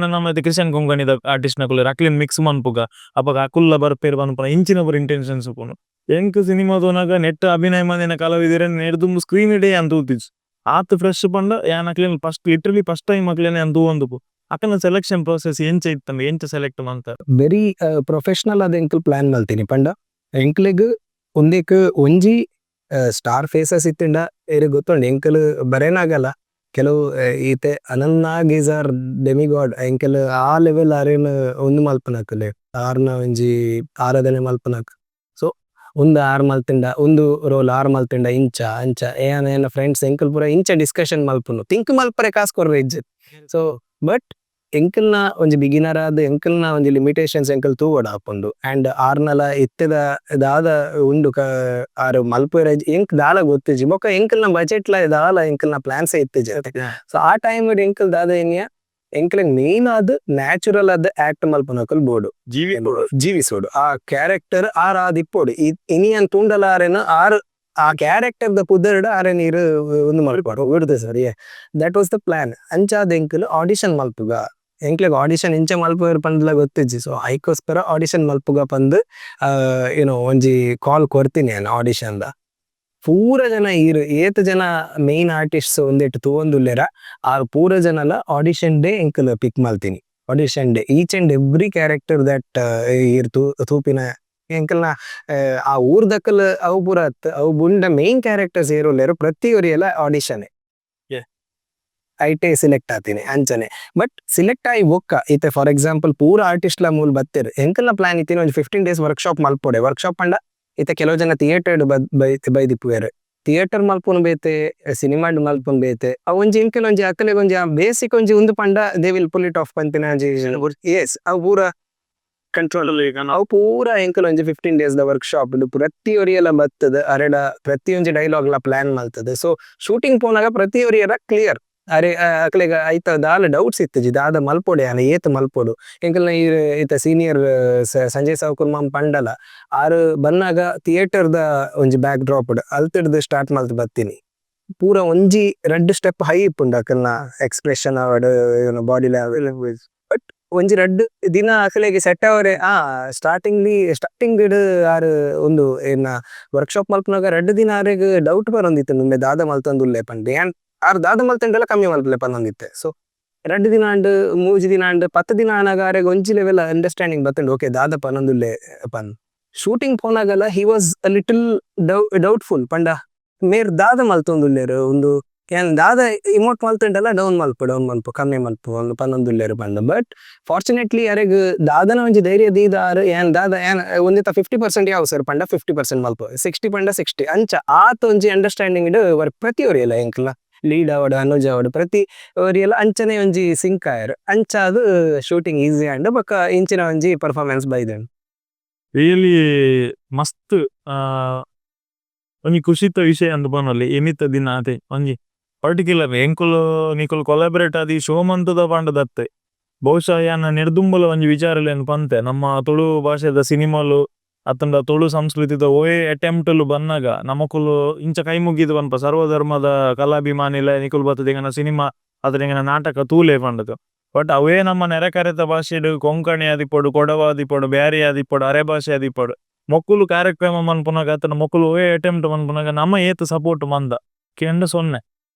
ನಮ್ಮ ಕ್ರಿಶ್ಚಿಯನ್ ಕೊಂಕಣಿದ ಆರ್ಟಿಸ್ಟ್ ನಕುಲು ಅಕ್ಲಿನ್ ಮಿಕ್ಸ್ ಮನ್ಪುಗ ಅಪಗ ಅಕುಲ್ಲ ಬರ್ಪೇರ್ ಮನ್ಪುನ ಇಂಚಿನ ಬರ್ ಇಂಟೆನ್ಷನ್ಸ್ ಉಪ್ಪುನು ಎಂಕ್ ಸಿನಿಮಾದೋನಾಗ ನೆಟ್ ಅಭಿನಯ ಮಂದಿನ ಕಲಾವಿದರ ನೆಡ್ದು ಸ್ಕ್ರೀನ್ ಡೇ ಅಂತ ತೂತಿಜ್ ಆತ್ ಫ್ರೆಶ್ ಪಂಡ ಯಾನ್ ಅಕ್ಲೇನ್ ಲಿಟ್ರಲಿ ಫಸ್ಟ್ ಟೈಮ್ ಅಕ್ಲೇನೆ ಅಂತ ತೂವಂದುಪು ಅಕನ ಸೆಲೆಕ್ಷನ್ ಪ್ರೋಸೆಸ್ ಎಂಚ ಇತ್ತಂದ ಎಂಚ ಸೆಲೆಕ್ಟ್ ಮಂತ ವೆರಿ ಪ್ರೊಫೆಷನಲ್ ಆದ ಎಂಕಲ್ ಪ್ಲಾನ್ ಮಲ್ತೀನಿ ಪಂಡ ಎಂಕ್ಲೆಗ್ ಒಂದೇಕ್ ಒಂಜಿ ಸ್ಟಾರ್ ಫೇಸಸ್ ಇತ್ತಿಂಡ ಏರಿ ಗೊತ್ತುಂಡು ಎಂಕಲ್ ಬರೇನಾಗಲ್ಲ ಕೆಲವು ಈತೆ ಅನನ್ನಾಗ್ ಈಸ್ ಆರ್ ಡೆಮಿಗಾಡ್ ಎಂಕಲ್ ಆ ಲೆವೆಲ್ ಆರೇನು ಒಂದು ಮಲ್ಪನಕಲೆ ಆರ್ನ ಒಂಜಿ ಆರಾಧನೆ ಮಲ್ಪನಕ್ ಸೊ ಒಂದು ಆರ್ ಮಲ್ತಿಂಡ ಒಂದು ರೋಲ್ ಆರ್ ಮಲ್ತಿಂಡ ಇಂಚ ಅಂಚ ಏನ ಫ್ರೆಂಡ್ಸ್ ಎಂಕಲ್ ಪೂರ ಇಂಚ ಡಿಸ್ಕಷನ್ ಮಲ್ಪುನು ತಿಂಕ್ ಮಲ್ಪರೆ ಕಾಸ್ ಕೊರ್ರೆ ಇಜ್ಜೆ ಸೊ ಬಟ್ ಎಂಕಲ್ನ ಒಂಜಿ ಬಿಗಿನರ್ ಆದ್ ಎಂಕಲ್ನ ಒಂಜಿ ಲಿಮಿಟೇಷನ್ಸ್ ಎಂಕಲ್ ತೂವಡ ಆಪುಂಡು ಅಂಡ್ ಆರ್ನಲ ಇತ್ತೆದ ದಾದ ಉಂಡು ಆರು ಮಲ್ಪುವೆರ ಎಂಕ್ ದಾಲ ಗೊತ್ತಿಜಿ ಬೊಕ ಎಂಕಲ್ನ ಬಜೆಟ್ ಲ ದಾಲ ಎಂಕಲ್ನ ಪ್ಲಾನ್ಸ್ ಇತ್ತಿಜಿ ಸೊ ಆ ಟೈಮ್ ಎಂಕಲ್ ದಾದ ಏನಿಯ ಎಂಕಲೆಗ್ ಮೇನ್ ಆದ್ ನ್ಯಾಚುರಲ್ ಆದ್ ಆಕ್ಟ್ ಮಲ್ಪನಕಲ್ ಬೋಡು ಜೀವಿಸೋಡು ಆ ಕ್ಯಾರೆಕ್ಟರ್ ಆರ್ ಆದ್ ಇಪ್ಪೋಡು ಇನಿಯನ್ ತುಂಡಲಾರೆನ ಆರ್ ಆ ಕ್ಯಾರೆಕ್ಟರ್ ದ ಪುದರ್ಡ ಆರೆ ನೀರು ಒಂದು ಮಲ್ಪಾಡು ಬಿಡುದು ಸರಿ ದಟ್ ವಾಸ್ ದ ಪ್ಲಾನ್ ಅಂಚಾದ ಎಂಕಲ್ ಆಡಿಷನ್ ಮಲ್ಪುಗ ಎಂಕ್ಲೆಗ್ ಆಡಿಷನ್ ಇಂಚ ಮಲ್ಪುವೆರ್ ಪಂಡ್ಲ ಗೊತ್ತಿಜ್ಜಿ ಸೊ ಐಕೋಸ್ಕರ ಆಡಿಷನ್ ಮಲ್ಪುಗ ಪಂದ್ ಏನೋ ಒಂಜಿ ಕಾಲ್ ಕೊರ್ತೀನಿ ನಾನು ಆಡಿಷನ್ ದ ಪೂರ ಜನ ಏತ್ ಜನ ಮೇನ್ ಆರ್ಟಿಸ್ಟ್ ಒಂದೇಟ್ ತೂವೊಂದುಲ್ಲೆರ ಆ ಪೂರ ಜನಲ ಆಡಿಷನ್ ಡೇ ಎಂಕಲ್ ಪಿಕ್ ಮಲ್ತೀನಿ audition day each and every character that ತೂಪಿನ ಎಂಕಲ್ನ ಆ ಊರ್ದಕ್ಕಲ್ ಅವು ಪೂರ ಅವು ಬುಂಡ ಮೇನ್ ಕ್ಯಾರೆಕ್ಟರ್ಸ್ ಏರೋಲೆರು ಪ್ರತಿ ಒರಿಯಲ ಆಡಿಷನ್ ಐಟೆ ಸಿಲೆಕ್ಟ್ ಆತೀನಿ ಅಂಚನೆ. ಬಟ್ ಸಿಲೆಕ್ಟ್ ಆಗಿ ಬೊಕ್ಕ ಇತ್ತೆ ಫಾರ್ ಎಕ್ಸಾಂಪಲ್ ಪೂರ ಆರ್ಟಿಸ್ಟ್ ಲ ಮೂಲ್ ಬತ್ತೇರು ಎಂಕಲ್ನ ಪ್ಲಾನ್ ಇತ್ತೀನಿ ಒಂದು 15 days ವರ್ಕ್ಶಾಪ್ ಮಲ್ಪೊಡೆ. ವರ್ಕ್ಶಾಪ್ ಪಂಡ ಇತ್ತೆ ಕೆಲವು ಜನ ಥಿಯೇಟರ್ ಬೈದಿಪ್ಪುವೆರು, ಥಿಯೇಟರ್ ಮಲ್ಪುನ್ ಬೇತೆ ಸಿನಿಮಾಡ್ ಮಲ್ಪುನ್ ಬೇತೆ ಅವು ಒಂಜಿ ಇಂಕೆಲ್ ಅಕ್ಕಲೆ ಒಂಜಿ ಬೇಸಿಕ್ ಒಂಜಿ ಉಂದು ಪಂಡ they will pull it off ಪಂಪಿನ ಎಸ್ ಅವು ಪೂರ ಕಂಟ್ರೋಲ್ ಅವು ಪೂರ ಎಂಕಲ್ ಒಂಜಿ 15 days ದ ವರ್ಕ್ಶಾಪ್ ಪ್ರತಿ ಒರಿಯಲ ಬತ್ತದ ಅರೆಡ ಪ್ರತಿ ಒಂಜಿ ಡೈಲಾಗ್ ಲ ಪ್ಲಾನ್ ಮಲ್ತದ. ಸೊ ಶೂಟಿಂಗ್ ಪೋನಾಗ ಪ್ರತಿ ಒರಿಯಲ ಕ್ಲಿಯರ್ ಅರೆ ಅಕ್ಲೆಗ ಐತ ದಾಲ ಡೌಟ್ಸ್ ಇತ್ತಜಿ ದಾದ ಮಲ್ಪೊಡೆ ಅನ ಏತ್ ಮಲ್ಪೊಡು ಎಂಕಲ್ನ ಈತ ಸೀನಿಯರ್ ಸಂಜಯ್ ಸಾವ್ಕುರ್ ಮಾಮ್ ಪಂಡಲ ಆರು ಬನ್ನಾಗ ಥಿಯೇಟರ್ ದ ಒಂಜಿ ಬ್ಯಾಕ್ ಡ್ರಾಪ್ ಅಲ್ತಿಡ್ದು ಸ್ಟಾರ್ಟ್ ಮಲ್ತ್ ಬತ್ತೀನಿ ಪೂರ ಒಂಜಿ ರೆಡ್ ಸ್ಟೆಪ್ ಹೈ ಇಪ್ಪುಂಡು ಅಕಲ್ನ ಎಕ್ಸ್ಪ್ರೆಷನ್ ಬಾಡಿ ಲ್ಯಾಂಗ್ವೇಜ್. ಬಟ್ ಒಂಜಿ ರಡ್ಡ್ ದಿನ ಅಕಲೆಗೆ ಸೆಟ್ ಅವರೆ ಸ್ಟಾರ್ಟಿಂಗ್ ಆರು ಒಂದು ಏನ ವರ್ಕ್ಶಾಪ್ ಮಲ್ಪನಾಗ 2 ದಿನ ಆರೆಗ್ ಡೌಟ್ ಬರೊಂದಿತ್ತು ನಿಮ್ಮೆ ದಾದ ಮಲ್ತಂದುಲ್ಲೆ ಪಂಡ್ ಏನ್ ಆರು ದಾದ ಮಲ್ತಂಡೆಲ್ಲ ಕಮ್ಮಿ ಮಲ್ಪಲೆ ಪನ್ನೊಂದಿತ್ತೆ. ಸೊ 2 ದಿನ ಅಂಡ್ 3 ದಿನ ಅಂಡ್ 10 ದಿನ ಆನಾಗ ಆರೆಗ್ ಒಂಜಿ ಲೆವೆಲ್ ಅಂಡರ್ಸ್ಟ್ಯಾಂಡಿಂಗ್ ಬತ್ತಂಡು ಓಕೆ ದಾದ ಪನ್ನೊಂದುಲ್ಲೆ ಪನ್. ಶೂಟಿಂಗ್ ಪೋನಾಗಲ he was a little doubtful ಪಂಡ ಮೇರ್ ದಾದ ಮಲ್ತೊಂದುಲ್ಲೆರು ಒಂದು ಏನ್ ದಾದ ಇಮೋಟ್ ಮಲ್ತಂಡಲ್ಲ ಡೌನ್ ಮಲ್ಪು ಕಮ್ಮಿ ಮಲ್ಪು ಒಂದು ಪನ್ನೊಂದುಲ್ಲೆರು ಪಂಡ. ಬಟ್ ಫಾರ್ಚುನೇಟ್ಲಿ ಅರೆಗ್ ದಾದನ ಒಂಜಿ ಧೈರ್ಯ ದೀದಾರು ಏನ್ ದಾದ ಏನ್ ಒಂದಿತ್ತ 50% ಯಾವ್ ಸರ್ ಪಂಡ 50% ಮಲ್ಪು 60 ಪಂಡ 60 ಅಂಚ ಆತ ಒಂಜಿ ಅಂಡರ್ಸ್ಟ್ಯಾಂಡಿಂಗ್ ಪ್ರತಿ ಒರಿಯಲ್ಲ ಎಂಕ್ಲ ಲೀಡ್ ಆವಡ್ ಅನುಜ್ ಆವಡ್ ಪ್ರತಿ ಒರಿಯಲ್ಲ ಅಂಚನೆ ಒಂಜಿ ಸಿಂಕ್ ಆಯರ್ ಅಂಚ ಅದು ಶೂಟಿಂಗ್ ಈಸಿ ಆಂಡ್ ಬೊಕ್ಕ ಇಂಚಿನ ಒಂಜಿ ಪರ್ಫಾರ್ಮೆನ್ಸ್ ಬೈದೆನ್ ರಿಯಲಿ ಮಸ್ತ್ ಒಂಜಿ ಖುಷಿತ ವಿಷಯ ಅಂದ್ ಬನ್ನೊಲಿ ಎಮಿತ್ತ ದಿನ ಅತೆ ಒಂಜಿ ಪರ್ಟಿಕ್ಯುಲರ್ ಎಂಕುಲು ನಿಕುಲು ಕೊಲಾಬರೇಟ್ ಆದಿ ಶೋ ಮಂತುದ ಪಂಡ ದತ್ತೆ ಬಹುಶಃ ಯಾನ ನೆಡ್ದುಂಬಲ ಒಂಜಿ ವಿಚಾರಲೇನು ಪಂತೆ ನಮ್ಮ ತುಳು ಭಾಷೆದ ಸಿನಿಮಾಲು ಅತ್ತಂಡ ತುಳು ಸಂಸ್ಕೃತಿದ ಒಯೆ ಅಟೆಂಪ್ಟಲು ಬನ್ನಾಗ ನಮಕುಲು ಇಂಚ ಕೈ ಮುಗಿದು ಪನ್ಪ ಸರ್ವಧರ್ಮದ ಕಲಾಭಿಮಾನಿಲ ನಿಕುಲು ಬತ್ತುದೆಂಗನ ಸಿನಿಮಾ ಅತಡೆಂಗನ ನಾಟಕ ತೂಲೆ ಪಂಡದು. ಬಟ್ ಅವೇ ನಮ್ಮ ನೆರೆಕರೆತ ಭಾಷೆಡು ಕೊಂಕಣಿ ಆದಿಪ್ಪಡು ಕೊಡವ ಆದಿಪ್ಪಡು ಬ್ಯಾರಿ ಆದಿಪ್ಪಡು ಅರೆ ಭಾಷೆ ಆದಿಪ್ಪಡು ಮೊಕ್ಕುಲು ಕಾರ್ಯಕ್ರಮ ಮನ್ಪುನಾಗ ಅತನ ಮೊಕ್ಕುಲು ಒಯೆ ಅಟೆಂಪ್ಟ್ ಮನ್ಪುನಾಗ ನಮ್ಮ ಏತ್ ಸಪೋರ್ಟ್ ಮಂದ ಕೆಂಡ ಸೊನ್ನೆ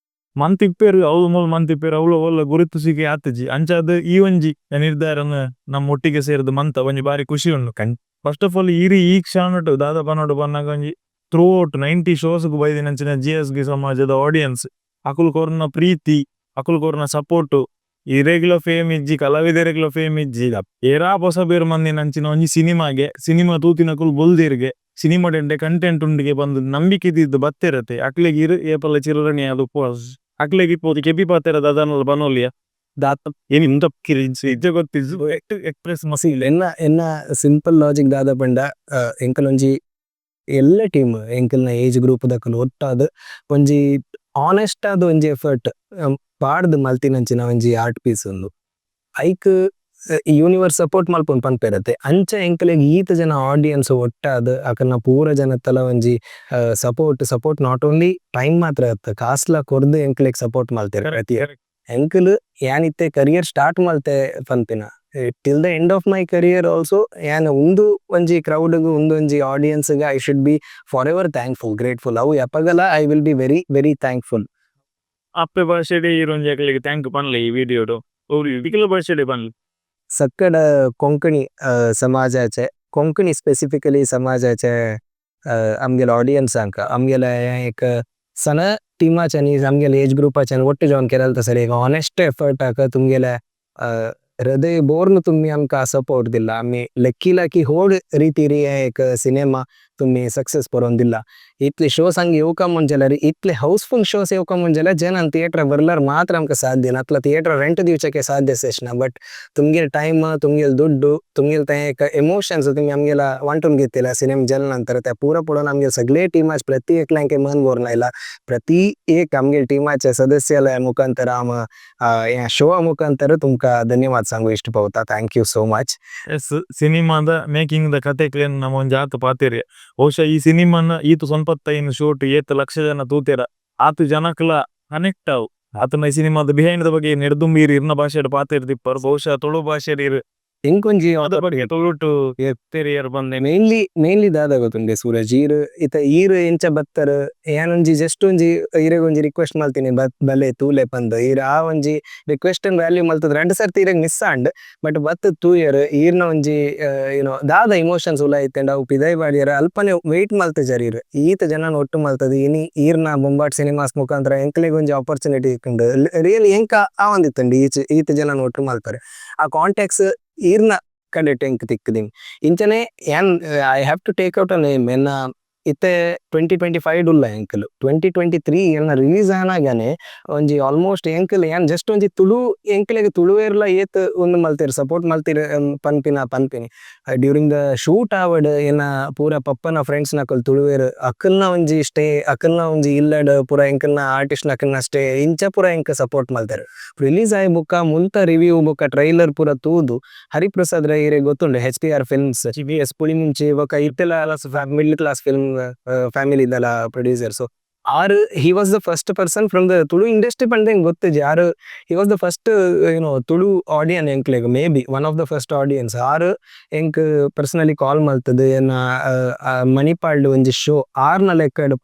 ಮಂತಿಪ್ಪೇರು ಅವ್ಲು ಮೂಲು ಮಂತಿಪ್ಪೇರು ಅವ್ಲು ಒಲ್ಲ ಗುರುತು ಸಿಗಿ ಆತಜಿ ಅಂಚಾದ ಈ ಒಂಜಿ ನಿರ್ಧಾರನ ನಮ್ಮ ಒಟ್ಟಿಗೆ ಸೇರಿದು ಮಂತ ಒಂಜಿ ಬಾರಿ ಖುಷಿ ಉಂಡು ಫಸ್ಟ್ ಆಫ್ ಆಲ್ ಈ ಕ್ಷಣಟು ದಾದ ಪನ್ನೋಡು ಬನ್ನಾಗ ಒಂಜಿ ಥ್ರೂ ಔಟ್ 90 shows ಗೂ ಬೈದಿನಂಚಿನ GSG ಸಮಾಜದ ಆಡಿಯನ್ಸ್ ಅಕುಲು ಕೊರ್ನ ಪ್ರೀತಿ ಅಕುಲು ಕೊರ್ನ ಸಪೋರ್ಟು ಇರೆಗ್ಯುಲರ್ ಫೇಮ್ ಇಜ್ಜಿ ಕಲಾವಿದರೆಗ್ಯುಲರ್ ಫೇಮ್ ಇಜ್ಜಿ ಏರಾ ಹೊಸ ಬೇರು ಮಂದಿ ನಂಚಿನ ಒಂಜಿ ಸಿನಿಮಾ ತೂತಿನಕುಲು ಬೊಲ್ದಿರ್ಗೆ ಸಿನಿಮಾ ಡೆಂಡೆ ಕಂಟೆಂಟ್ ಉಂಡಿಗೆ ಬಂದು ನಂಬಿಕೆ ಇದ್ದಿದ್ದು ಬತ್ತಿರತ್ತೆ ಅಕ್ಲೆಗ್ ಇರು ಏಪಲ ಚಿರರಣಿ ಅದು ಪೋಸ್ ಅಕ್ಲೆಗ್ ಇಪ್ಪೋದು ಕೆಪಿ ಪಾತೆರದ ಅದನ್ನೆಲ್ಲ ಬನೋಲಿಯ ದಾತ ಏನ್ ಇಂತ ಇಜ್ಜೆ ಗೊತ್ತಿಜ್ಜು ಎಕ್ಸ್ಪ್ರೆಸ್ ಮಸೀಲ್ ಎನ್ನ ಸಿಂಪಲ್ ಲಾಜಿಕ್ ದಾದ ಪಂಡ ಎಂಕಲ್ ಒಂಜಿ ಎಲ್ಲ ಟೀಮ್ ಎಂಕಲ್ನ ಏಜ್ ಗ್ರೂಪ್ ದಕ್ಕಲು ಒಟ್ಟಾದ ಒಂಜಿ ಆನೆಸ್ಟ್ ಆದ ಒಂಜಿ ಎಫರ್ಟ್ ಪಾಡ್ದು ಮಲ್ತಿನಂಚಿನ ಒಂಜಿ ಆರ್ಟ್ ಪೀಸ್ ಉಂದು ಐಕ್ ಯೂನಿವರ್ಸ್ ಸಪೋರ್ಟ್ ಮಲ್ಪೊಂದು ಪನ್ಪೆರತ್ತೆ ಅಂಚ ಎಂಕಲೆಗ್ ಈತ ಜನ ಆಡಿಯನ್ಸ್ ಒಟ್ಟಾದ ಅಕಲ್ನ ಪೂರ ಜನತ್ತಲ ಒಂಜಿ ಸಪೋರ್ಟ್ ನಾಟ್ ಓನ್ಲಿ ಟೈಮ್ ಮಾತ್ರ ಅತ್ತ ಕಾಸ್ಲ ಕೊರ್ದು ಎಂಕಲೆಗ್ ಸಪೋರ್ಟ್ ಮಲ್ತೆರ್ ಪ್ರತಿ ಎಂಕಲ್ ಯಾನಿತ್ತೆ ಕರಿಯರ್ ಸ್ಟಾರ್ಟ್ ಮಲ್ತೆ ಪನ್ಪಿನ till the end of my career also ಯಾನ್ ಉಂದು ಒಂಜಿ ಕ್ರೌಡ್ಗ್ ಉಂದು ಒಂಜಿ ಆಡಿಯನ್ಸ್ಗ I should be for ever thankful grateful ಅವು ಎಪ್ಪಗಲ I will be very very thankful. ಅಪ್ಪೆ ಭಾಷೆಡೆ ಇರೊಂಜಿ ಅಕ್ಲೆಗ್ ಥ್ಯಾಂಕ್ ಪನ್ಲೆ ಈ ವಿಡಿಯೋಡು ಬಿಕಲ ಭಾಷೆಡೆ ಪನ್ಲೆ ಸಕ್ಕಡ ಕೊಂಕಣಿ ಸಮಾಜಾಚೆ ಕೊಂಕಣಿ ಸ್ಪೆಸಿಫಿಕಲಿ ಸಮಾಜಾಚೆ ಅಮ್ಗೆಲ ಆಡಿಯನ್ಸ್ ಅಂಕ ಅಮ್ಗೆಲ ಏಕ ಸನ ಟೀಮಾಚನಿ ಅಮ್ಗೆಲ ಏಜ್ ಗ್ರೂಪ್ ಆಚನಿ ಒಟ್ಟು ಜವನ್ ಕೆರಲ್ತ ಸರಿ ಈಗ ಆನೆಸ್ಟ್ ಎಫರ್ಟ್ ಆಕ ತುಂಗೆಲ ಹೃದಯ ಬೋರ್ನು ತುಂಬಿ ಅಮ್ಕ ಸಪೋರ್ಟ್ ದಿಲ್ಲ ಅಮ್ಮಿ ಲೆಕ್ಕಿಲಾಕಿ ಹೋಡ್ ರೀತಿ ಏಕ ಸಿನಿಮಾ ತುಂಬಿ ಸಕ್ಸಸ್ ಬರೋಂದಿಲ್ಲ ಇತ್ಲಿ ಶೋಸ್ ಹಂಗೆ ಯೋಕ ಮುಂಜಲರಿ ಇತ್ಲಿ ಹೌಸ್ಫುಲ್ ಶೋಸ್ ಯೋಕ ಮುಂಜಲ ಜನ ಥಿಯೇಟರ್ ಬರ್ಲರ್ ಮಾತ್ರ ಅಮ್ಕ ಸಾಧ್ಯ ಅತ್ಲ ಥಿಯೇಟರ್ ರೆಂಟ್ ದಿವಸಕ್ಕೆ ಸಾಧ್ಯ ಸೆಶ್ನ. ಬಟ್ ತುಂಗೆಲ್ ಟೈಮ್ ತುಂಗೆಲ್ ದುಡ್ಡು ತುಂಗೆಲ್ ತಯಕ ಎಮೋಷನ್ಸ್ ತುಂಬಿ ಅಮ್ಗೆಲ ಒಂಟುನ್ ಗಿತ್ತಿಲ್ಲ ಸಿನಿಮಾ ಜಲ್ ನಂತರ ಪೂರ ಪುಡ ನಮ್ಗೆ ಸಗ್ಲೇ ಟೀಮ್ ಆಚ್ ಪ್ರತಿ ಏಕ್ಲಂಕೆ ಮನ್ ಬೋರ್ನ ಇಲ್ಲ ಪ್ರತಿ ಏಕ್ ಅಮ್ಗೆಲ್ ಟೀಮ್ ಆಚೆ ಸದಸ್ಯಲ ಮುಖಾಂತರ ಆಮ ಶೋ ಮುಖಾಂತರ ತುಮ್ಕ ಧನ್ಯವಾದ ಸಂಗು ಇಷ್ಟ ಪೌತ ಥ್ಯಾಂಕ್ ಯು ಸೋ ಮಚ್. ಎಸ್ ಸಿನಿಮಾದ ಮೇಕಿಂಗ್ ದ ಕತೆ ಕ್ಲೇನ್ ನಮ್ಮ ಒಂಜಿ ಆತು ಪಾತೆರಿ ಬಹುಶಃ ಈ ಸಿನಿಮಾನ ಈತು ಸೊಂಪತ್ತೈನು ಶೋಟ್ ಏತ್ ಲಕ್ಷ ಜನ ತೂತೆರ ಆತು ಜನಕ್ಲ ಕನೆಕ್ಟ್ ಅವು ಆತನ ಈ ಸಿನಿಮಾದ ಬಿಹೈಂಡ್ ದ ಬಗ್ಗೆ ನೆಡ್ದುಂಬೀರ್ ಇರ್ನ ಭಾಷೆಡ್ ಪಾತೆರ್ ದಿಪ್ಪರ್ ಬಹುಶಃ ತುಳು ಭಾಷೆಡ್ ಇರ್ ಎಂಕೊಂಜಿ ಅದ ಬಗ್ಗೆ ತುಳು ಟು ತೆರಿಯರ್ ಬಂದೆ ಮೇನ್ಲಿ ದಾದ ಗೊತ್ತುಂಡೆ ಸೂರಜ್ ಈರ್ ಎಂಚ ಬತ್ತರ ಏನೊಂಜಿ ಜಸ್ಟ್ ಒಂಜಿ ಈರೆಗೊಂಜಿ ರಿಕ್ವೆಸ್ಟ್ ಮಲ್ತೀನಿ ಬಲೆ ತೂಲೆ ಪಂದ್ ಈರ್ ಆ ಒಂಜಿ ರಿಕ್ವೆಸ್ಟ್ ವ್ಯಾಲ್ಯೂ ಮಲ್ತದ 2 ಸರ್ತಿ ಈರೆಗ್ ಮಿಸ್ ಆಂಡ್ ಬಟ್ ಬತ್ ತೂಯರ್ ಈರ್ನ ಒಂಜಿ ಯುನೋ ದಾದ ಇಮೋಷನ್ಸ್ ಉಲ ಐತೆಂಡ್ ಅವು ಪಿದೈ ಬಾಡಿಯರ ಅಲ್ಪನೆ ವೆಯ್ಟ್ ಮಲ್ತ ಜರೀರ್ ಈತ ಜನನ ಒಟ್ಟು ಮಲ್ತದ ಇನಿ ಈರ್ನ ಬೊಂಬಾಟ್ ಸಿನಿಮಾಸ್ ಮುಖಾಂತರ ಎಂಕ್ಲೆಗ್ ಒಂಜಿ ಆಪರ್ಚುನಿಟಿ ಇಕ್ಕಂಡು ರಿಯಲಿ ಎಂಕ ಆ ಒಂದಿತ್ತಂಡಿ ಈತ ಜನನ ಒಟ್ಟು ಮಲ್ತಾರೆ ಆ ಕಾಂಟ್ಯಾಕ್ಸ್ ಈರ್ನ ಕಡೆ ಟೆಂಕ್ ತಿಕ್ಕದಿಂಗ್ ಇಂಚನೆ ಏನ್ I have to take out a name ಎನ್ನ ಇತ್ತೆ 2025 ಉಲ್ಲ ಎಂಕಲ್ 2023 ಎನ್ನ ರಿಲೀಸ್ ಆನಾಗನೆ ಒಂಜಿ ಆಲ್ಮೋಸ್ಟ್ ಎಂಕಲ್ ಏನ್ ಜಸ್ಟ್ ಒಂಜಿ ತುಳು ಎಂಕಲೆಗ್ ತುಳುವೇರ್ಲ ಏತ್ ಒಂದು ಮಲ್ತೇರ್ ಸಪೋರ್ಟ್ ಮಲ್ತಿರ್ ಪನ್ಪಿನಿ ಡ್ಯೂರಿಂಗ್ ದ ಶೂಟ್ ಆವಡ್ ಎನ್ನ ಪೂರ ಪಪ್ಪನ ಫ್ರೆಂಡ್ಸ್ ನಕಲ್ ತುಳುವೇರ್ ಅಕಲ್ನ ಒಂಜಿ ಸ್ಟೇ ಅಕಲ್ನ ಒಂಜಿ ಇಲ್ಲಡ್ ಪೂರ ಎಂಕಲ್ನ ಆರ್ಟಿಸ್ಟ್ ನಕಲ್ನ ಸ್ಟೇ ಇಂಚ ಪೂರ ಎಂಕ ಸಪೋರ್ಟ್ ಮಲ್ತೇರ್ ರಿಲೀಸ್ ಆಯ್ ಬುಕ್ಕ ಮುಲ್ತ ರಿವ್ಯೂ ಬುಕ್ಕ ಟ್ರೈಲರ್ ಪೂರ ತೂದು ಹರಿಪ್ರಸಾದ್ ರೈ ಗೊತ್ತುಂಡೆ HPR ಫಿಲ್ಮ್ಸ್ CBS ಪುಳಿ ಮುಂಚೆ ಬೊಕ ಇತ್ತೆಲ ಮಿಡ್ಲ್ ಕ್ಲಾಸ್ ಫಿಲ್ಮ್ ಫ್ಯಾಮಿಲಿ ದಲ ಪ್ರೊಡ್ಯೂಸರ್ ಸೊ ಆರ್ he was the first person from the Tulu industry ಪಂಡ ಗೊತ್ತಿಜಿ ಆರ್ he was the first Tulu audience ಎಂಕ್ಲೆಗ್ may be one of the first audience ಆರ್ ಎಂಕ್ ಪರ್ಸನಲಿ ಕಾಲ್ ಮಲ್ತದೆ ಎನ್ನ ಮಣಿಪಾಲ್ಡ್ ಒಂಜಿ ಶೋ ಆರ್ನ ಲೆಕ್ಕಡ್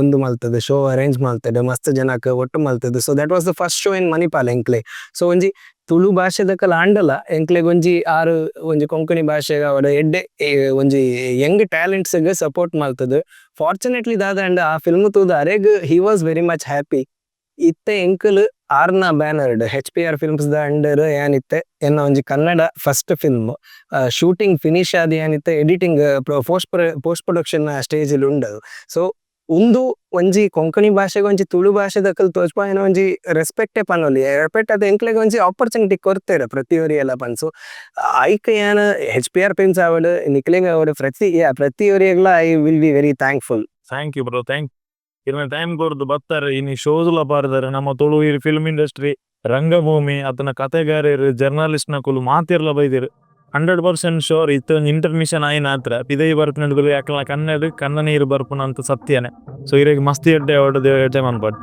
ಒಂದು ಮಲ್ತದೆ ಶೋ ಅರೇಂಜ್ ಮಲ್ತದೆ ಮಸ್ತ್ ಜನಕ್ ಒಟ್ಟು ಮಲ್ತದೆ so that was the first show in Manipal ಎಂಕ್ಲೆ ಸೊ ಒಂಜಿ ತುಳು ಭಾಷೆದಕಲ್ ಆಂಡಲ ಎಂಕ್ಲೆಗ್ ಒಂಜಿ ಆರು ಒಂಜಿ ಕೊಂಕಣಿ ಭಾಷೆಗ ಅವಡ ಎಡ್ಡೆ ಒಂಜಿ ಯಂಗ್ ಟ್ಯಾಲೆಂಟ್ಸ್ ಸಪೋರ್ಟ್ ಮಲ್ತದೆ ಫಾರ್ಚುನೇಟ್ಲಿ ದಾದ ಅಂಡ್ ಆ ಫಿಲ್ಮ್ ತೂದ ಅರೆಗ್ he was very much happy ಇತ್ತೆ ಎಂಕಲ್ ಆರ್ನ ಬ್ಯಾನರ್ಡ್ HPR ಫಿಲ್ಮ್ಸ್ ದ ಅಂಡರ್ ಏನಿತ್ತೆ ಎನ್ನ ಒಂಜಿ Kannada first film shooting finish ಆದಿ ಏನಿತ್ತೆ ಎಡಿಟಿಂಗ್ ಪೋಸ್ಟ್ ಪ್ರೊಡಕ್ಷನ್ ಸ್ಟೇಜ್ ಉಂಡದು ಸೊ ಉಂದು ಒಂಜಿ ಕೊಂಕಣಿ ಭಾಷೆಗೆ ಒಂಜಿ ತುಳು ಭಾಷೆದಕಲ್ ತೋಜ್ಪಾಯಿನ ಒಂಜಿ ರೆಸ್ಪೆಕ್ಟೇ ಪನೊಲಿ ರೆಸ್ಪೆಕ್ಟ್ ಅದು ಎಂಕ್ಲೆಗ್ ಒಂಜಿ ಆಪರ್ಚುನಿಟಿ ಕೊರ್ತೆರ್ ಪ್ರತಿಯೊರಿ ಎಲ್ಲ ಪನ್ಸು ಐಕ್ ಏನ HPR ಫಿಲ್ಮ್ಸ್ ಆವಡ್ ನಿಕ್ಲೆಗ್ ಅವಡ್ ಪ್ರತಿಯೊರಿಯಗ್ಲ I will be very thankful. Thank you bro thank ಇನ್ನ ಟೈಮ್ ಕೊರ್ದು ಬತ್ತಾರೆ ಇನ್ನು ಶೋಸ್ಲ ಪಾರ್ದಾರೆ ನಮ್ಮ ತುಳು ಈ ಫಿಲ್ಮ್ ಇಂಡಸ್ಟ್ರಿ ರಂಗಭೂಮಿ ಅತನ ಕತೆಗಾರರು ಜರ್ನಲಿಸ್ಟ್ ನಕುಲು ಮಾತಿರ್ಲ ಬೈದಿರು 100% ಶೋರ್ ಇತ್ತು ಇಂಟರ್ಮಿಷನ್ ಆಯ್ನ ಹತ್ರ ಪಿದೈ ಬರ್ಪುನಡು ಯಾಕಲ ಕನ್ನ ನೀರು ಬರ್ಪುನ ಅಂತ ಸತ್ಯನೆ ಸೊ ಇರೆಗ್ ಮಸ್ತಿ ಎಡ್ಡೆ ಹೊಡೆದು ಎಡ್ಡೆ ಮನ್ಪಾಡ್.